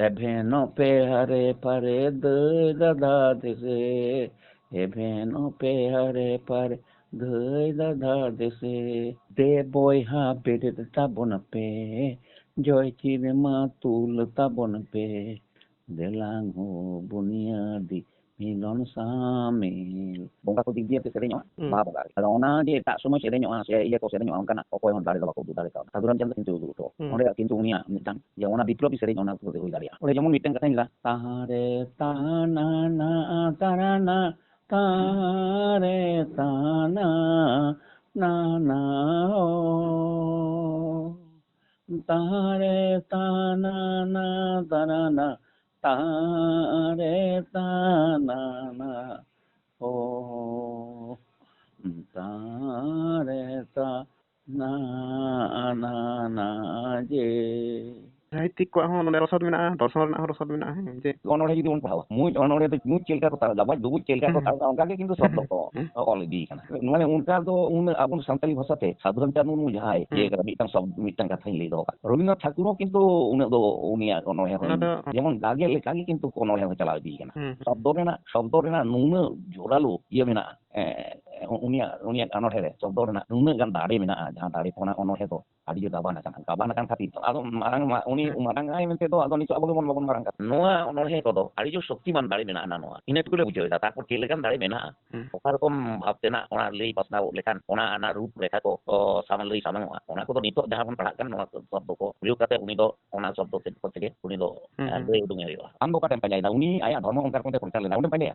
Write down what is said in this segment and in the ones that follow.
এভেনো পেহারে পারে দই দাদা দেশে, এভেনো পেহারে পারে দই দাদা দেশে, দে বইহা বেড়ে তাবন পে, জয় চিরে মা তুল তাবন পে, দেলাং হো বুনিয়াদি মিলন সামিল. Bongka ko digdiya te sereño baba ada ona je tak semua sereño se iya ko sereño angka na ko yon dare ko du dare ka saduran jam kintu du to onde kintu unia mitang ya ona biplobi sereño na ko de hoy daria ore jemon mitang katanya tahare tana na tarana tare tana na na o tare tana na tarana tare tana na oh tare ta na na na je. সাহিত্যিক কোয়া হন নলে রসদ মেনা দর্শন রনা রসদ মেনা যে অনড়ে যদি বন পাওয়া মুই অনড়ে তো মুই চেলকা কথা লাবাই দুবু চেলকা কথা অনকা কে কিন্তু শব্দ তো অল দি kana মানে উনকা তো উন আপন সান্তালি ভাষাতে সাধারণ চানু মু যাই যে মিটাং শব্দ মিটাং কথা লাই দো রবীন্দ্রনাথ ঠাকুর কিন্তু উনি তো উনিয়া অনড়ে যেমন লাগে লেখাগে কিন্তু অনড়ে চালা দি kana শব্দ রেনা নুন জোরালো ইয়ে মেনা unia অনড়ে শব্দ রেনা নুন গান দাড়ে মেনা যাহা দাড়ে কোনা অনড়ে তো আদি গাবানা kan খাতি আদো মারাং উনি মারাং আই মেতে তো আদো নিচু আবগে মন বাবন মারাং নোয়া অনড়ে কদো আদি जो শক্তিমান দাড়ে মেনা না নোয়া ইনেট গুলো বুঝে দা তারপর কে লেখান দাড়ে মেনা ওকার রকম ভাবতে না ওনা লই পাসনা লেখান ওনা আনা রূপ রেখা ko সামান লই সামান ওনা ko নিতো যাহা বন পড়াকান নোয়া শব্দ ko রিউ কাতে উনি তো ওনা শব্দ থেকে উনি তো লই উদুঙে রিও আমbo কাতে পাঞ্জাই না উনি আয়া ধর্ম অঙ্কার কোতে কোনটা লেনা উনি পাঞ্জাই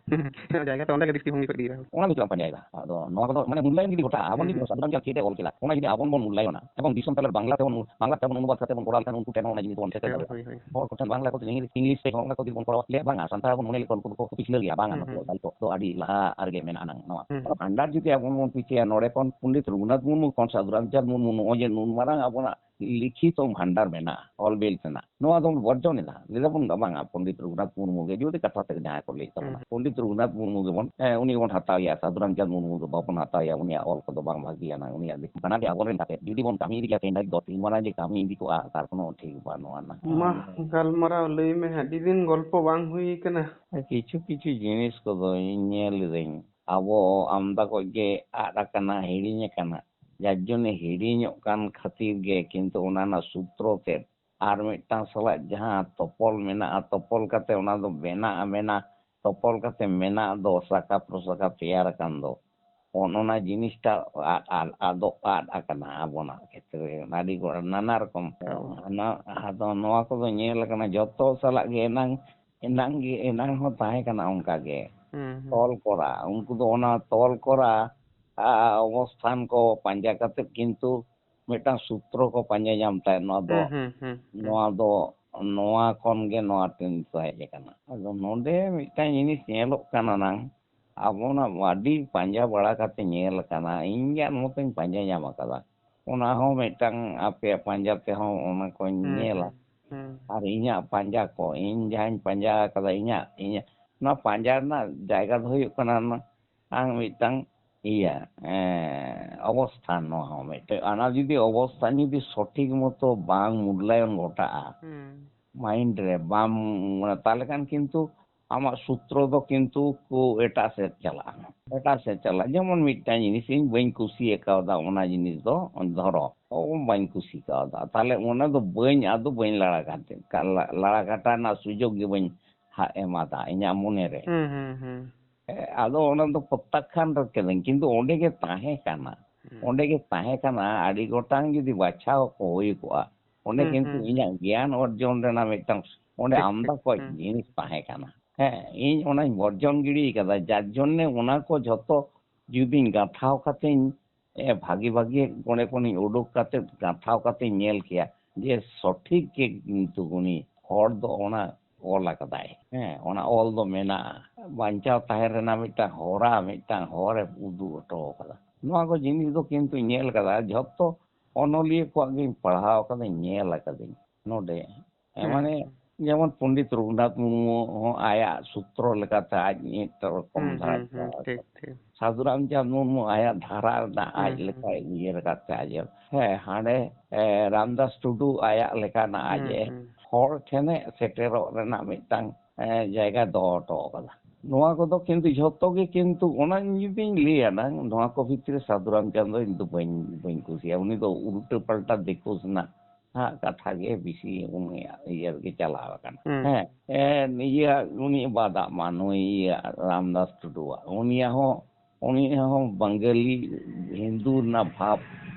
জায়গাতে অনেক দৃষ্টিভঙ্গি করে দিয়া ওনা মিতলাম পাঞ্জাই না আদো নোয়া ko মানে মূল্যায়ন যদি গোটা আবন যদি সাধারণ যা খেতে বলছিলা ওনা যদি আবন বন মূল্যায়ন না এবং দিশম তালের বাংলাতে অনুবাদ কাতে বন কোরাল কান উনকু তেন ওনা জিনিস বন সেতে और कुछ बांग्ला को इंग्लिश से बांग्ला को दिन को ले बांगा संता को मुने को को पिछले गया बांगा तो आदि ला आरगे मेना नंग नवा अंडार जुते अपन मन पिचे नोडे कोन पंडित रघुनाथ मुर्मू कोन साधुराम चांद मुर्मू ओजे नुन मारांग अपना लिखित भांडार मेना ऑल बेल सेना नवा दम वर्जन ना लेदा बन बांगा पंडित रघुनाथ मुर्मू के जुते कथा तक जाय को ले तबना पंडित रघुनाथ मुर्मू के बन उनी कोन हताया साधुराम चांद मुर्मू को बापन हताया उनी ऑल को बांग भागिया ना उनी आदि बना के आगोन ताके जुदी बन कामी दिया केंदा दो तीन मारा जे कामी इदी को तार कोनो ठीक बानो ना मा गालमाराव लई में आदि दिन गल्प बांग हुई कना কিছু কিছু জিনিস কদো ñel দেন আবো আমদা ko ge ada kana hirinya kana যার জন্য হিড়িñok kan খাতির গে কিন্তু ওনানা সূত্রতে আর মিটাং সালা যাহা তপল মেনা তপল কাতে ওনা দো বেনা মেনা তপল কাতে মেনা দো সাকা প্রসাকা পেয়ার কান দো অননা জিনিসটা আদো আকানা আবনা ক্ষেত্রে নারী গোড়া নানা রকম না আদো নোয়া কদো ñel kana যত সালা গে enang ho tahe kana onka ge tol kora unku do ona tol kora অবস্থান ko panja kate কিন্তু মিটাং সূত্র ko panja nyam tae noa do noa kon ge noa tin tae kana ado nonde mitang jinis nyelok kana nang abona wadi panja bada kate nyel kana inja moteng panja nyam akala ona ho mitang ape panja te ho ona ko nyela আর ইñা পাঞ্জা ko ᱤᱧ ᱡᱟᱦᱟᱸᱧ ᱯᱟᱸᱡᱟ ᱟᱠᱟᱫᱟ ᱤᱧᱟᱹᱜ ᱱᱚᱣᱟ ᱯᱟᱸᱡᱟ ᱨᱮᱱᱟᱜ ᱡᱟᱭᱜᱟ ᱫᱚ ᱦᱩᱭᱩᱜ ᱠᱟᱱᱟ ᱟᱝ ᱢᱤᱫᱴᱟᱝ অবস্থান ᱱᱚᱣᱟ ᱦᱚᱸ ᱢᱤᱫᱴᱟᱝ ᱚᱱᱟ ᱡᱩᱫᱤ অবস্থান ᱡᱩᱫᱤ সঠিক মতো বাং মূল্যায়ন ঘটাᱜᱼᱟ মাইন্ড রে বাম তাহলে খান কিন্তু আমার সূত্র ᱫᱚ কিন্তু এটার সেট চালাᱜᱼᱟ যেমন মিটটাং জিনিস ইᱧ বাᱹᱧ কুসি আকাওদা ওনা জিনিস ᱫᱚ ধরো বাᱹᱧ কুসি কাওদা তাহলে ওনা ᱫᱚ বাᱹᱧ লাড়া কাটা না সুযোগ গে বাᱹᱧ এমাদা ইᱧᱟᱹᱜ মনে রে ᱟᱫᱚ ᱚᱱᱟ ᱫᱚ ᱯᱨᱚᱛᱛᱟᱠᱷᱟᱱ ᱨᱮ ᱠᱤᱱᱛᱩ ᱚᱸᱰᱮ ᱜᱮ ᱛᱟᱦᱮᱸ ᱠᱟᱱᱟ ᱟᱹᱰᱤ ᱜᱚᱴᱟᱝ ᱡᱩᱫᱤ ᱵᱟᱪᱷᱟᱣ ᱠᱚ ᱦᱩᱭ ᱠᱚᱜᱼᱟ ᱚᱸᱰᱮ ᱠᱤᱱᱛᱩ ᱤᱧᱟᱹᱜ জ্ঞান ᱚᱨᱡᱚᱱ ᱨᱮᱱᱟᱜ ᱢᱤᱫᱴᱟᱝ ᱚᱸᱰᱮ ᱟᱢᱫᱟ ᱠᱚ জিনিস ᱛᱟᱦᱮᱸ ᱠᱟᱱᱟ ᱤᱧ ᱚᱱᱟᱧ বর্জন গিড়ি ᱠᱟᱫᱟ যার জন্য ᱚᱱᱟ ᱠᱚ ᱡᱷᱚᱛᱚ ᱡᱩᱫᱤᱧ ᱜᱟᱛᱷᱟᱣ ᱠᱟᱛᱮᱧ ᱵᱷᱟᱜᱤ ᱚᱸᱰᱮ ᱠᱷᱚᱱᱤᱧ ᱩᱰᱩᱠ ᱠᱟᱛᱮ ᱜᱟᱛᱷᱟᱣ ᱠᱟᱛᱮᱧ ᱧᱮᱞ ᱠᱮᱭᱟ ᱡᱮ ᱥᱚᱴᱷᱤᱠ ᱜᱮ ᱠᱤᱱᱛᱩ ᱩᱱᱤ ᱦᱚᱲ ᱫᱚ ᱚᱱᱟ ᱚᱞ ᱟᱠᱟᱫᱟᱭ ᱚᱱᱟ ᱚᱞ ᱫᱚ ᱢᱮᱱᱟᱜᱼᱟ ᱵᱟᱧᱪᱟᱣ ᱛᱟᱦᱮᱸ ᱨᱮᱱᱟᱜ ᱢᱤᱫᱴᱟᱝ ᱦᱚᱨᱟ ᱢᱤᱫᱴᱟᱝ ᱦᱚᱨᱮ ᱩᱫᱩᱜ ᱦᱚᱴᱚ ᱟᱠᱟᱫᱟ ᱱᱚᱣᱟ ᱠᱚ ᱡᱤᱱᱤᱥ ᱫᱚ ᱠᱤᱱᱛᱩ ᱧᱮᱞ ᱟᱠᱟᱫᱟ ᱡᱷᱚᱛᱚ ᱚᱱᱚᱞᱤᱭᱟᱹ ᱠᱚᱣᱟᱜ ᱜᱤᱧ ᱯᱟᱲᱦᱟᱣ ᱟᱠᱟᱫᱟᱧ ᱧᱮᱞ ᱟᱠᱟᱫᱟᱹᱧ ᱱᱚᱰᱮ ᱢᱟᱱᱮ যেমন পণ্ডিত রঘুনাথ মুর্মু হᱚᱸ আয়াᱜ ᱥᱩᱛᱨᱚ ᱞᱮᱠᱟᱛᱮ ᱟᱡ ᱢᱤᱫᱴᱟᱝ ᱨᱚᱠᱚᱢ ᱫᱷᱟᱨᱟ সাধুরাম চাঁদ মুর্মু আয়াᱜ ধারা ᱨᱮᱱᱟᱜ ᱟᱡ ᱞᱮᱠᱟ ᱤᱭᱟᱹ ᱞᱮᱠᱟᱛᱮ ᱟᱡ ᱦᱟᱸᱰᱮ রামদাস টুডু আয়াᱜ লেখাᱱᱟᱜ ᱟᱡ ᱦᱚᱲ ᱴᱷᱮᱱᱮ ᱥᱮᱴᱮᱨᱚᱜ ᱨᱮᱱᱟᱜ ᱢᱤᱫᱴᱟᱝ ᱡᱟᱭᱜᱟ ᱫᱚᱦᱚ ᱦᱚᱴᱚ ᱟᱠᱟᱫᱟ ᱱᱚᱣᱟ ᱠᱚᱫᱚ ᱠᱤᱱᱛᱩ ᱡᱷᱚᱛᱚ ᱜᱮ ᱠᱤᱱᱛᱩ ᱚᱱᱟ ᱡᱩᱫᱤᱧ ᱞᱟᱹᱭᱟ ᱱᱟ ᱱᱚᱣᱟ ᱠᱚ ᱵᱷᱤᱛᱨᱤ ᱥᱟᱹᱫᱷᱩ ᱨᱟᱢᱪᱟᱸᱫᱽ ᱫᱚ ᱤᱧ ᱫᱚ ᱵᱟᱹᱧ ᱠᱩᱥᱤᱭᱟᱜᱼᱟ ᱩᱱᱤ ᱫᱚ ᱩᱞᱴᱟᱹ ᱯᱟল্ᱴᱟ ᱫᱤᱠᱩ ᱥᱮᱱᱟᱜ ᱠᱟᱛᱷᱟ ᱜᱮ ᱵᱮᱥᱤ ᱩᱱᱤᱭᱟᱜ ᱤᱭᱟᱹ ᱨᱮᱜᱮ ᱪᱟᱞᱟᱣ ᱟᱠᱟᱱᱟ ᱦᱮᱸ ᱩᱱᱤ ᱵᱟᱫᱟᱜ ᱢᱟ ᱱᱩᱭ ᱨᱟᱢᱫᱟᱥ ᱴᱩᱰᱩᱣᱟᱜ ᱩᱱᱤᱭᱟᱜ ᱦᱚᱸ ᱵᱟᱝᱜᱟᱞᱤ ᱦᱤᱱᱫᱩ ᱨᱮᱱᱟᱜ ᱵᱷᱟᱵᱽ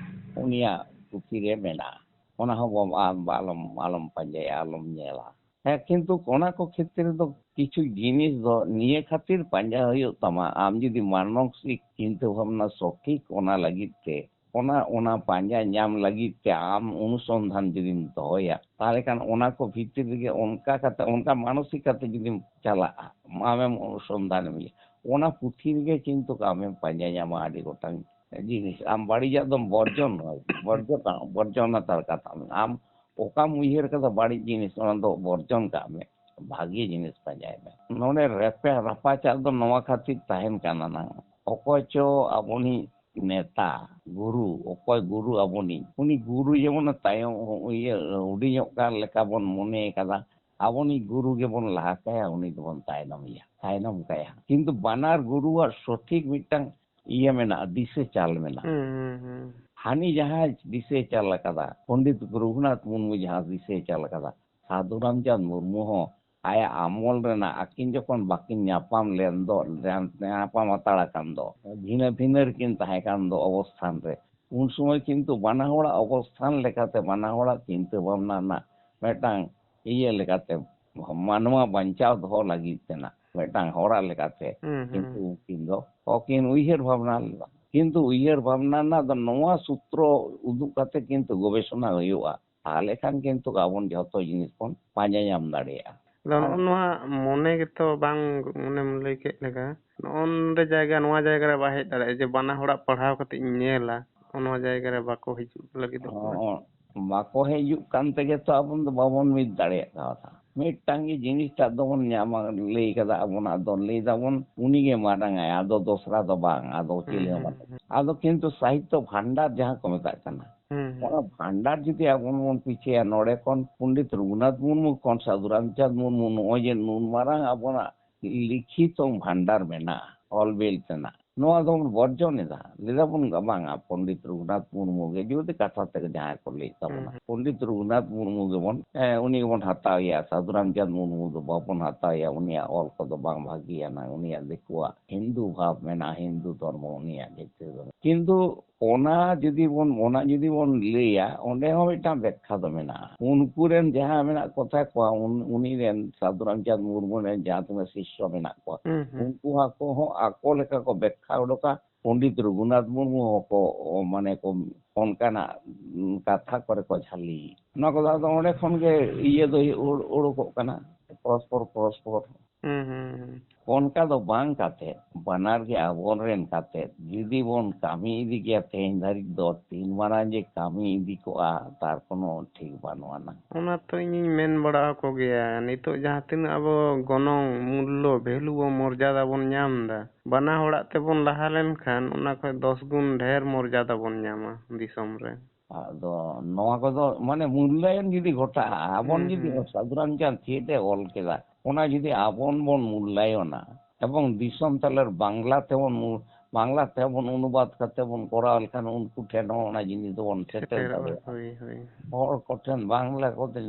ᱩᱱᱤᱭᱟᱜ ᱯᱩᱛᱷᱤ ᱨᱮ ᱢᱮᱱᱟᱜᱼᱟ ᱚᱱᱟ ᱦᱚᱸ ᱟᱞᱚᱢ ᱯᱟᱸᱡᱟᱭᱟ ᱟᱞᱚᱢ ᱧᱮᱞᱟ ᱠᱤᱱᱛᱩ ᱚᱱᱟ ko ᱠᱷᱮᱛᱨᱮ ᱫᱚ কিছু জিনিস ᱫᱚ ᱱᱤᱭᱟᱹ ᱠᱷᱟᱹᱛᱤᱨ ᱯᱟᱸᱡᱟ ᱦᱩᱭᱩᱜ ᱛᱟᱢᱟ ᱟᱢ ᱡᱩᱫᱤ ᱢᱟᱱᱚᱥᱤক চিন্তা ভাবনা সঠিক ᱚᱱᱟ ᱞᱟᱹᱜᱤᱫ ᱛᱮ ᱚᱱᱟ ᱯᱟᱸᱡᱟ ᱧᱟᱢ ᱞᱟᱹᱜᱤᱫ ᱛᱮ ᱟᱢ অনুসন্ধান ᱡᱩᱫᱤᱢ ᱫᱚᱦᱚᱭᱟ ᱛᱟᱦᱞᱮ ᱠᱷᱟᱱ ᱚᱱᱟ ᱠᱚ ᱵᱷᱤᱛᱤᱨ ᱨᱮᱜᱮ ᱚᱱᱠᱟ ᱠᱟᱛᱮ ᱚᱱᱠᱟ ᱢᱟᱱᱚᱥᱤক ᱠᱟᱛᱮ ᱡᱩᱫᱤᱢ ᱪᱟᱞᱟᱜᱼᱟ ᱟᱢᱮᱢ অনুসন্ধাᱱ ᱮᱢ ᱚᱱᱟ ᱯᱩᱛᱷᱤ ᱨᱮᱜᱮ ᱠᱤᱱᱛᱩ ᱟᱢᱮᱢ ᱯᱟᱸᱡᱟ ᱧᱟᱢᱟ ᱟᱹᱰᱤ ᱜᱚᱴᱟᱝ জিনিস ᱟᱢ ᱵᱟᱹᱲᱤᱡᱟᱜ ᱫᱚᱢ বর্জন হাতার কথা আম ওকাম উইহের কথা বাড়ির জিনিস ᱚᱱᱟ ᱫᱚ বর্জন ᱠᱟᱜ ᱢᱮ ᱵᱷᱟᱜᱤ ᱡᱤᱱᱤᱥ ᱯᱟᱸᱡᱟᱭ ᱢᱮ ᱱᱚᱰᱮ ᱨᱟᱯᱟᱪᱟᱜ ᱫᱚ ᱱᱚᱣᱟ ᱠᱷᱟᱹᱛᱤᱨ ᱛᱟᱦᱮᱱ ᱠᱟᱱᱟ ᱱᱟ ᱚᱠᱚᱭ ᱪᱚ ᱟᱵᱚᱱᱤᱡ ᱱᱮᱛᱟ ᱜᱩᱨᱩ ᱚᱠᱚᱭ ᱜᱩᱨᱩ ᱟᱵᱚᱱᱤᱡ ᱩᱱᱤ ᱜᱩᱨᱩ ᱡᱮᱢᱚᱱ ᱛᱟᱭᱚᱢ ᱦᱩᱰᱤᱧᱚᱜ ᱠᱟᱱ ᱞᱮᱠᱟ ᱵᱚᱱ ᱢᱚᱱᱮ ᱠᱟᱫᱟ ᱟᱵᱚᱱᱤᱡ ᱜᱩᱨᱩ ᱜᱮᱵᱚᱱ ᱞᱟᱦᱟ ᱠᱟᱭᱟ ᱩᱱᱤ ᱫᱚᱵᱚᱱ ᱛᱟᱭᱱᱚᱢ ᱠᱟᱭᱟ ᱠᱤᱱᱛᱩ ᱵᱟᱱᱟᱨ ᱜᱩᱨᱩᱣᱟᱜ ᱥᱚᱴᱷᱤᱠ ᱢᱤᱫᱴᱟᱝ ᱤᱭᱟᱹ ᱢᱮᱱᱟᱜᱼᱟ ᱫᱤᱥᱟᱹ ᱪᱟᱞ ᱢᱮᱱᱟᱜᱼᱟ ᱦᱟᱹᱱᱤ ᱡᱟᱦᱟᱸᱭ ᱫᱤᱥᱟᱹᱭ ᱪᱟᱞ ᱟᱠᱟᱫᱟ ᱯᱚᱱᱰᱤᱛ ᱨᱚᱜᱷᱩᱱᱟᱛᱷ ᱢᱩᱨᱢᱩ ᱡᱟᱦᱟᱸ ᱫᱤᱥᱟᱹᱭ ᱪᱟᱞ ᱟᱠᱟᱫᱟ ᱥᱟᱹᱫᱷᱩ ᱨᱟᱢᱪᱟᱸᱫᱽ ᱢᱩᱨᱢᱩ ᱦᱚᱸ ᱟᱭᱟᱜ ᱟᱢᱚᱞ ᱨᱮᱱᱟᱜ ᱟᱹᱠᱤᱱ ᱡᱚᱠᱷᱚᱱ ᱵᱟᱹᱠᱤᱱ ᱧᱟᱯᱟᱢ ᱞᱮᱱ ᱫᱚ ᱧᱟᱯᱟᱢ ᱦᱟᱛᱟᱲ ᱟᱠᱟᱱ ᱫᱚ ᱵᱷᱤᱱᱟᱹ ᱵᱷᱤᱱᱟᱹ ᱨᱮᱠᱤᱱ ᱛᱟᱦᱮᱸ ᱠᱟᱱ ᱫᱚ ᱚᱵᱚᱥᱛᱷᱟᱱ ᱨᱮ ᱩᱱ ᱥᱚᱢᱚᱭ ᱠᱤᱱᱛᱩ ᱵᱟᱱᱟ ᱦᱚᱲᱟᱜ ᱚᱵᱚᱥᱛᱷᱟᱱ ᱞᱮᱠᱟᱛᱮ ᱵᱟᱱᱟ ᱦᱚᱲᱟᱜ ᱪᱤᱱᱛᱟᱹ ᱵᱷᱟᱵᱽᱱᱟ ᱨᱮᱱᱟᱜ ᱢᱤᱫᱴᱟᱝ ᱤᱭᱟᱹ ᱞᱮᱠᱟᱛᱮ ᱢᱟᱱᱣᱟ ᱵᱟᱧᱪᱟᱣ ᱫᱚᱦᱚ ᱞᱟᱹᱜᱤᱫ ᱛᱮᱱᱟᱜ ᱢᱤᱫᱴᱟᱝ ᱦᱚᱲᱟᱜ ᱞᱮᱠᱟᱛᱮ ᱠᱤᱱᱛᱩ ᱩᱱᱠᱤᱱ ᱫᱚ ᱚᱠᱤᱱ ᱩᱭᱦᱟᱹᱨ ᱵᱷᱟᱵᱽᱱᱟ ᱞᱮᱫᱟ ᱠᱤᱱᱛᱩ ᱩᱭᱦᱟᱹᱨ ᱵᱷᱟᱵᱽᱱᱟ ᱨᱮᱱᱟᱜ ᱫᱚ ᱱᱚᱣᱟ ᱥᱩᱛᱨᱚ ᱩᱫᱩᱜ ᱠᱟᱛᱮ ᱠᱤᱱᱛᱩ ᱜᱚᱵᱮষণᱟ ᱦᱩᱭᱩᱜᱼᱟ ᱛᱟᱦᱞᱮ ᱠᱷᱟᱱ ᱠᱤᱱᱛᱩ ᱟᱵᱚᱱ ᱡᱷᱚᱛᱚ ᱡᱤᱱᱤᱥ ᱵᱚᱱ ᱯᱟᱸᱡᱟ ᱧᱟᱢ ᱫᱟᱲᱮᱭᱟᱜᱼᱟ ᱱᱚᱜᱼᱚ ᱱᱚᱣᱟ ᱢᱚᱱᱮ ᱜᱮᱛᱚ ᱵᱟᱝ ᱚᱱᱮᱢ ᱞᱟᱹᱭ ᱠᱮᱫ ᱞᱮᱠᱟ ᱱᱚᱜᱼᱚ ᱱᱚᱰᱮ ᱡᱟᱭᱜᱟ ᱱᱚᱣᱟ ᱡᱟᱭᱜᱟ ᱨᱮ ᱵᱟᱭ ᱦᱮᱡ ᱫᱟᱲᱮᱭᱟᱜᱼᱟ ᱡᱮ ᱵᱟᱱᱟ ᱦᱚᱲᱟᱜ ᱯᱟᱲᱦᱟᱣ ᱠᱟᱛᱮ ᱤᱧ ᱧᱮᱞᱟ ᱱᱚᱣᱟ ᱡᱟᱭᱜᱟ ᱨᱮ ᱵᱟᱠᱚ ᱦᱤᱡᱩᱜ ᱞᱟᱹᱜᱤᱫᱚᱜ ᱠᱟᱱᱟ ᱵᱟᱠᱚ ᱦᱤᱡᱩᱜ ᱠᱟᱱ ᱛᱮᱜᱮ ᱛᱚ ᱟᱵᱚ ᱫᱚ ᱵᱟᱵᱚᱱ ᱢᱤᱫ ᱫᱟᱲᱮᱭᱟᱜ ᱠᱟᱱᱟ ᱢᱤᱫᱴᱟᱝ ᱜᱮ ᱡᱤᱱᱤᱥᱴᱟᱜ ᱫᱚᱵᱚᱱ ᱧᱟᱢᱟ ᱞᱟᱹᱭ ᱠᱟᱫᱟ ᱟᱵᱚᱱᱟᱜ ᱫᱚ ᱞᱟᱹᱭ ᱫᱟᱵᱚᱱ ᱩᱱᱤᱜᱮ ᱢᱟᱨᱟᱝᱟᱭ ᱟᱫᱚ ᱫᱚᱥᱨᱟ ᱫᱚ ᱵᱟᱝ ᱟᱫᱚ ᱪᱤᱞᱤ ᱦᱚᱸ ᱵᱟᱝ ᱟᱫᱚ ᱠᱤᱱᱛᱩ ᱥᱟহিত্য ᱵᱷᱟন্ডার ᱡᱟᱦᱟᱸ ᱠᱚ ᱢᱮᱛᱟᱜ ᱠᱟᱱᱟ ᱚᱱᱟ ᱵᱷᱟন্ডার ᱡᱩᱫᱤ ᱟᱵᱚ ᱵᱚᱱ ᱯᱤᱪᱷᱟᱹᱭᱟ ᱱᱚᱰᱮ ᱠᱷᱚᱱ ᱯᱚᱱᱰᱤᱛ ᱨᱚᱜᱷᱩᱱᱟথ ᱢᱩᱨᱢᱩ ᱠᱷᱚᱱ ᱥᱟᱹᱫᱷᱩ ᱨᱟᱢᱪᱟᱸᱫᱽ ᱢᱩᱨᱢᱩ ᱱᱚᱜᱼᱚᱭ ᱡᱮ ᱱᱩᱱ ᱢᱟᱨᱟᱝ ᱟᱵᱚᱱᱟᱜ ᱞᱤᱠᱷᱤᱛᱚ ᱵᱷᱟন্ডার ᱢᱮᱱᱟᱜᱼᱟ ᱚᱞᱵᱤᱞ ᱛᱮᱱᱟᱜ ᱱᱚᱣᱟ ᱫᱚᱵᱚᱱ ᱵᱚᱨᱡᱚᱱᱮᱫᱟ ᱞᱟᱹᱭᱫᱟᱵᱚᱱ ᱵᱟᱝᱟ ᱯᱚᱱᱰᱤᱛ ᱨᱚᱜᱷᱩᱱᱟথ ᱢᱩᱨᱢᱩ ᱜᱮ ᱡᱩᱫᱤ ᱠᱟᱛᱷᱟ ᱛᱮ ᱡᱟᱦᱟᱸᱭ ᱠᱚ ᱞᱟᱹᱭ ᱛᱟᱵᱚᱱᱟ ᱯᱚᱱᱰᱤᱛ ᱨᱚᱜᱷᱩᱱᱟথ ᱢᱩᱨᱢᱩ ᱜᱮᱵᱚᱱ ᱩᱱᱤ ᱜᱮᱵᱚᱱ ᱦᱟᱛᱟᱣᱮᱭᱟ ᱥᱟᱹᱫᱷᱩ ᱨᱟᱢᱪᱟᱸᱫᱽ ᱢᱩᱨᱢᱩ ᱫᱚ ᱵᱟᱵᱚᱱ ᱦᱟᱛᱟᱣᱮᱭᱟ ᱩᱱᱤᱭᱟᱜ ᱚᱞ ᱠᱚᱫᱚ ᱵᱟᱝ ᱵᱷᱟᱹᱜᱤᱭᱟᱱᱟ ᱩᱱᱤᱭᱟᱜ ᱫᱤᱠᱩᱣᱟᱜ ᱦᱤᱱᱫᱩ ᱵᱷᱟᱵᱽ ᱢᱮᱱᱟᱜᱼᱟ ᱦᱤᱱᱫᱩ ᱫᱷᱚᱨᱢᱚ ᱩᱱᱤᱭᱟᱜ ᱵᱷᱤᱛᱨᱤ ᱨᱮ ᱠᱤᱱᱛᱩ ᱚᱱᱟ ᱡᱩᱫᱤ ᱵᱚᱱ ᱞᱟᱹᱭᱟ ᱚᱸᱰᱮ ᱦᱚᱸ ᱢᱤᱫᱴᱟᱝ ᱵᱮᱠᱠᱷᱟ ᱫᱚ ᱢᱮᱱᱟᱜᱼᱟ ᱩᱱᱠᱩ ᱨᱮᱱ ᱡᱟᱦᱟᱸ ᱢᱮᱱᱟᱜ ᱠᱚᱛᱟ ᱠᱚᱣᱟ ᱩᱱᱤ ᱨᱮᱱ ᱥᱟᱹᱫᱷᱩ ᱨᱟᱢᱪᱟᱸᱫᱽ ᱢᱩᱨᱢᱩ ᱨᱮᱱ ᱡᱟᱦᱟᱸ ᱛᱤᱱᱟᱹᱜ ᱥᱤᱥᱥᱚ ᱢᱮᱱᱟᱜ ᱠᱚᱣᱟ ᱩᱱᱠᱩ ᱟᱠᱚ ᱞᱮᱠᱟ ᱠᱚ ᱵᱮᱠᱠᱷᱟ ᱩᱰᱩᱠᱟ ᱯᱚᱱᱰᱤᱛ ᱨᱚᱜᱷᱩᱱᱟথ ᱢᱩᱨᱢᱩ ᱦᱚᱸᱠᱚ ᱢᱟᱱᱮ ᱠᱚ ᱚᱱᱠᱟᱱᱟᱜ ᱠᱟᱛᱷᱟ ᱠᱚᱨᱮ ᱠᱚ ᱡᱷᱟᱹᱞᱤ ᱱᱚᱣᱟ ᱠᱚᱫᱚ ᱟᱫᱚ ᱚᱸᱰᱮ ᱠᱷᱚᱱ ᱜᱮ ᱤᱭᱟᱹ ᱫᱚ ᱩᱰᱩᱠᱚᱜ ᱠᱟᱱᱟ ᱯᱚᱨᱚᱥᱯᱚᱨ ᱚᱱᱠᱟ ᱫᱚ ᱵᱟᱝ ᱠᱟᱛᱮ ᱵᱟᱱᱟᱨ ᱜᱮ ᱟᱵᱚᱨᱮᱱ ᱠᱟᱛᱮ ᱡᱩᱫᱤ ᱵᱚᱱ ᱠᱟᱹᱢᱤ ᱤᱫᱤ ᱜᱮᱭᱟ ᱛᱮᱦᱮᱧ ᱫᱷᱟᱹᱨᱤᱡ ᱫᱚ ᱛᱤᱱ ᱢᱟᱨᱟᱝ ᱡᱮ ᱠᱟᱹᱢᱤ ᱤᱫᱤ ᱠᱚᱜᱼᱟ ᱛᱟᱨ কোনো ᱴᱷᱤᱠ ᱵᱟᱹᱱᱩᱜ ᱟᱱᱟ ᱚᱱᱟ ᱛᱚ ᱤᱧᱤᱧ ᱢᱮᱱ ᱵᱟᱲᱟ ᱟᱠᱚ ᱜᱮᱭᱟ ᱱᱤᱛᱚᱜ ᱡᱟᱦᱟᱸ ᱛᱤᱱᱟᱹᱜ ᱟᱵᱚ ᱜᱚᱱᱚᱝ ᱢᱩᱞᱞᱚ ᱵᱷᱮᱞᱩ ᱢᱚᱨযাদᱟ ᱵᱚᱱ ᱧᱟᱢ ᱮᱫᱟ ᱵᱟᱱᱟ ᱦᱚᱲᱟᱜ ᱛᱮᱵᱚᱱ ᱞᱟᱦᱟ ᱞᱮᱱᱠᱷᱟন ᱚᱱᱟ ᱠᱷᱚᱡ 10 ᱜᱩᱱ ᱰᱷᱮᱨ ᱢᱚᱨযাদᱟ ᱵᱚᱱ ᱧᱟᱢᱟ ᱫᱤᱥᱚᱢ ᱨᱮ ᱟᱫᱚ ᱱᱚᱣᱟ ᱠᱚᱫᱚ ᱢᱟᱱᱮ ᱢূল্যায়ন ᱡᱩᱫᱤ ᱜᱷᱚᱴᱟᱜᱼᱟ ᱟᱵᱚᱱ ᱡᱩᱫᱤ ᱥᱟᱹᱫᱷᱩ ᱨᱟᱢᱪᱟᱸᱫᱽ ᱪᱮᱫ ᱮ ᱚᱞ ᱠᱮᱫᱟ ᱚᱱᱟ ᱡᱩᱫᱤ ᱟᱵᱚᱱ ᱵᱚᱱ ᱢূল্যায়ᱚᱱᱟ এবং দিশম তালের বাংলা তেমন অনুবাদ করতে বন করা লেখান উনকু ঠেন ওনা জিনিস দবন সেটেল দাঁড়িয়েগা হর কঠেন বাংলা কতে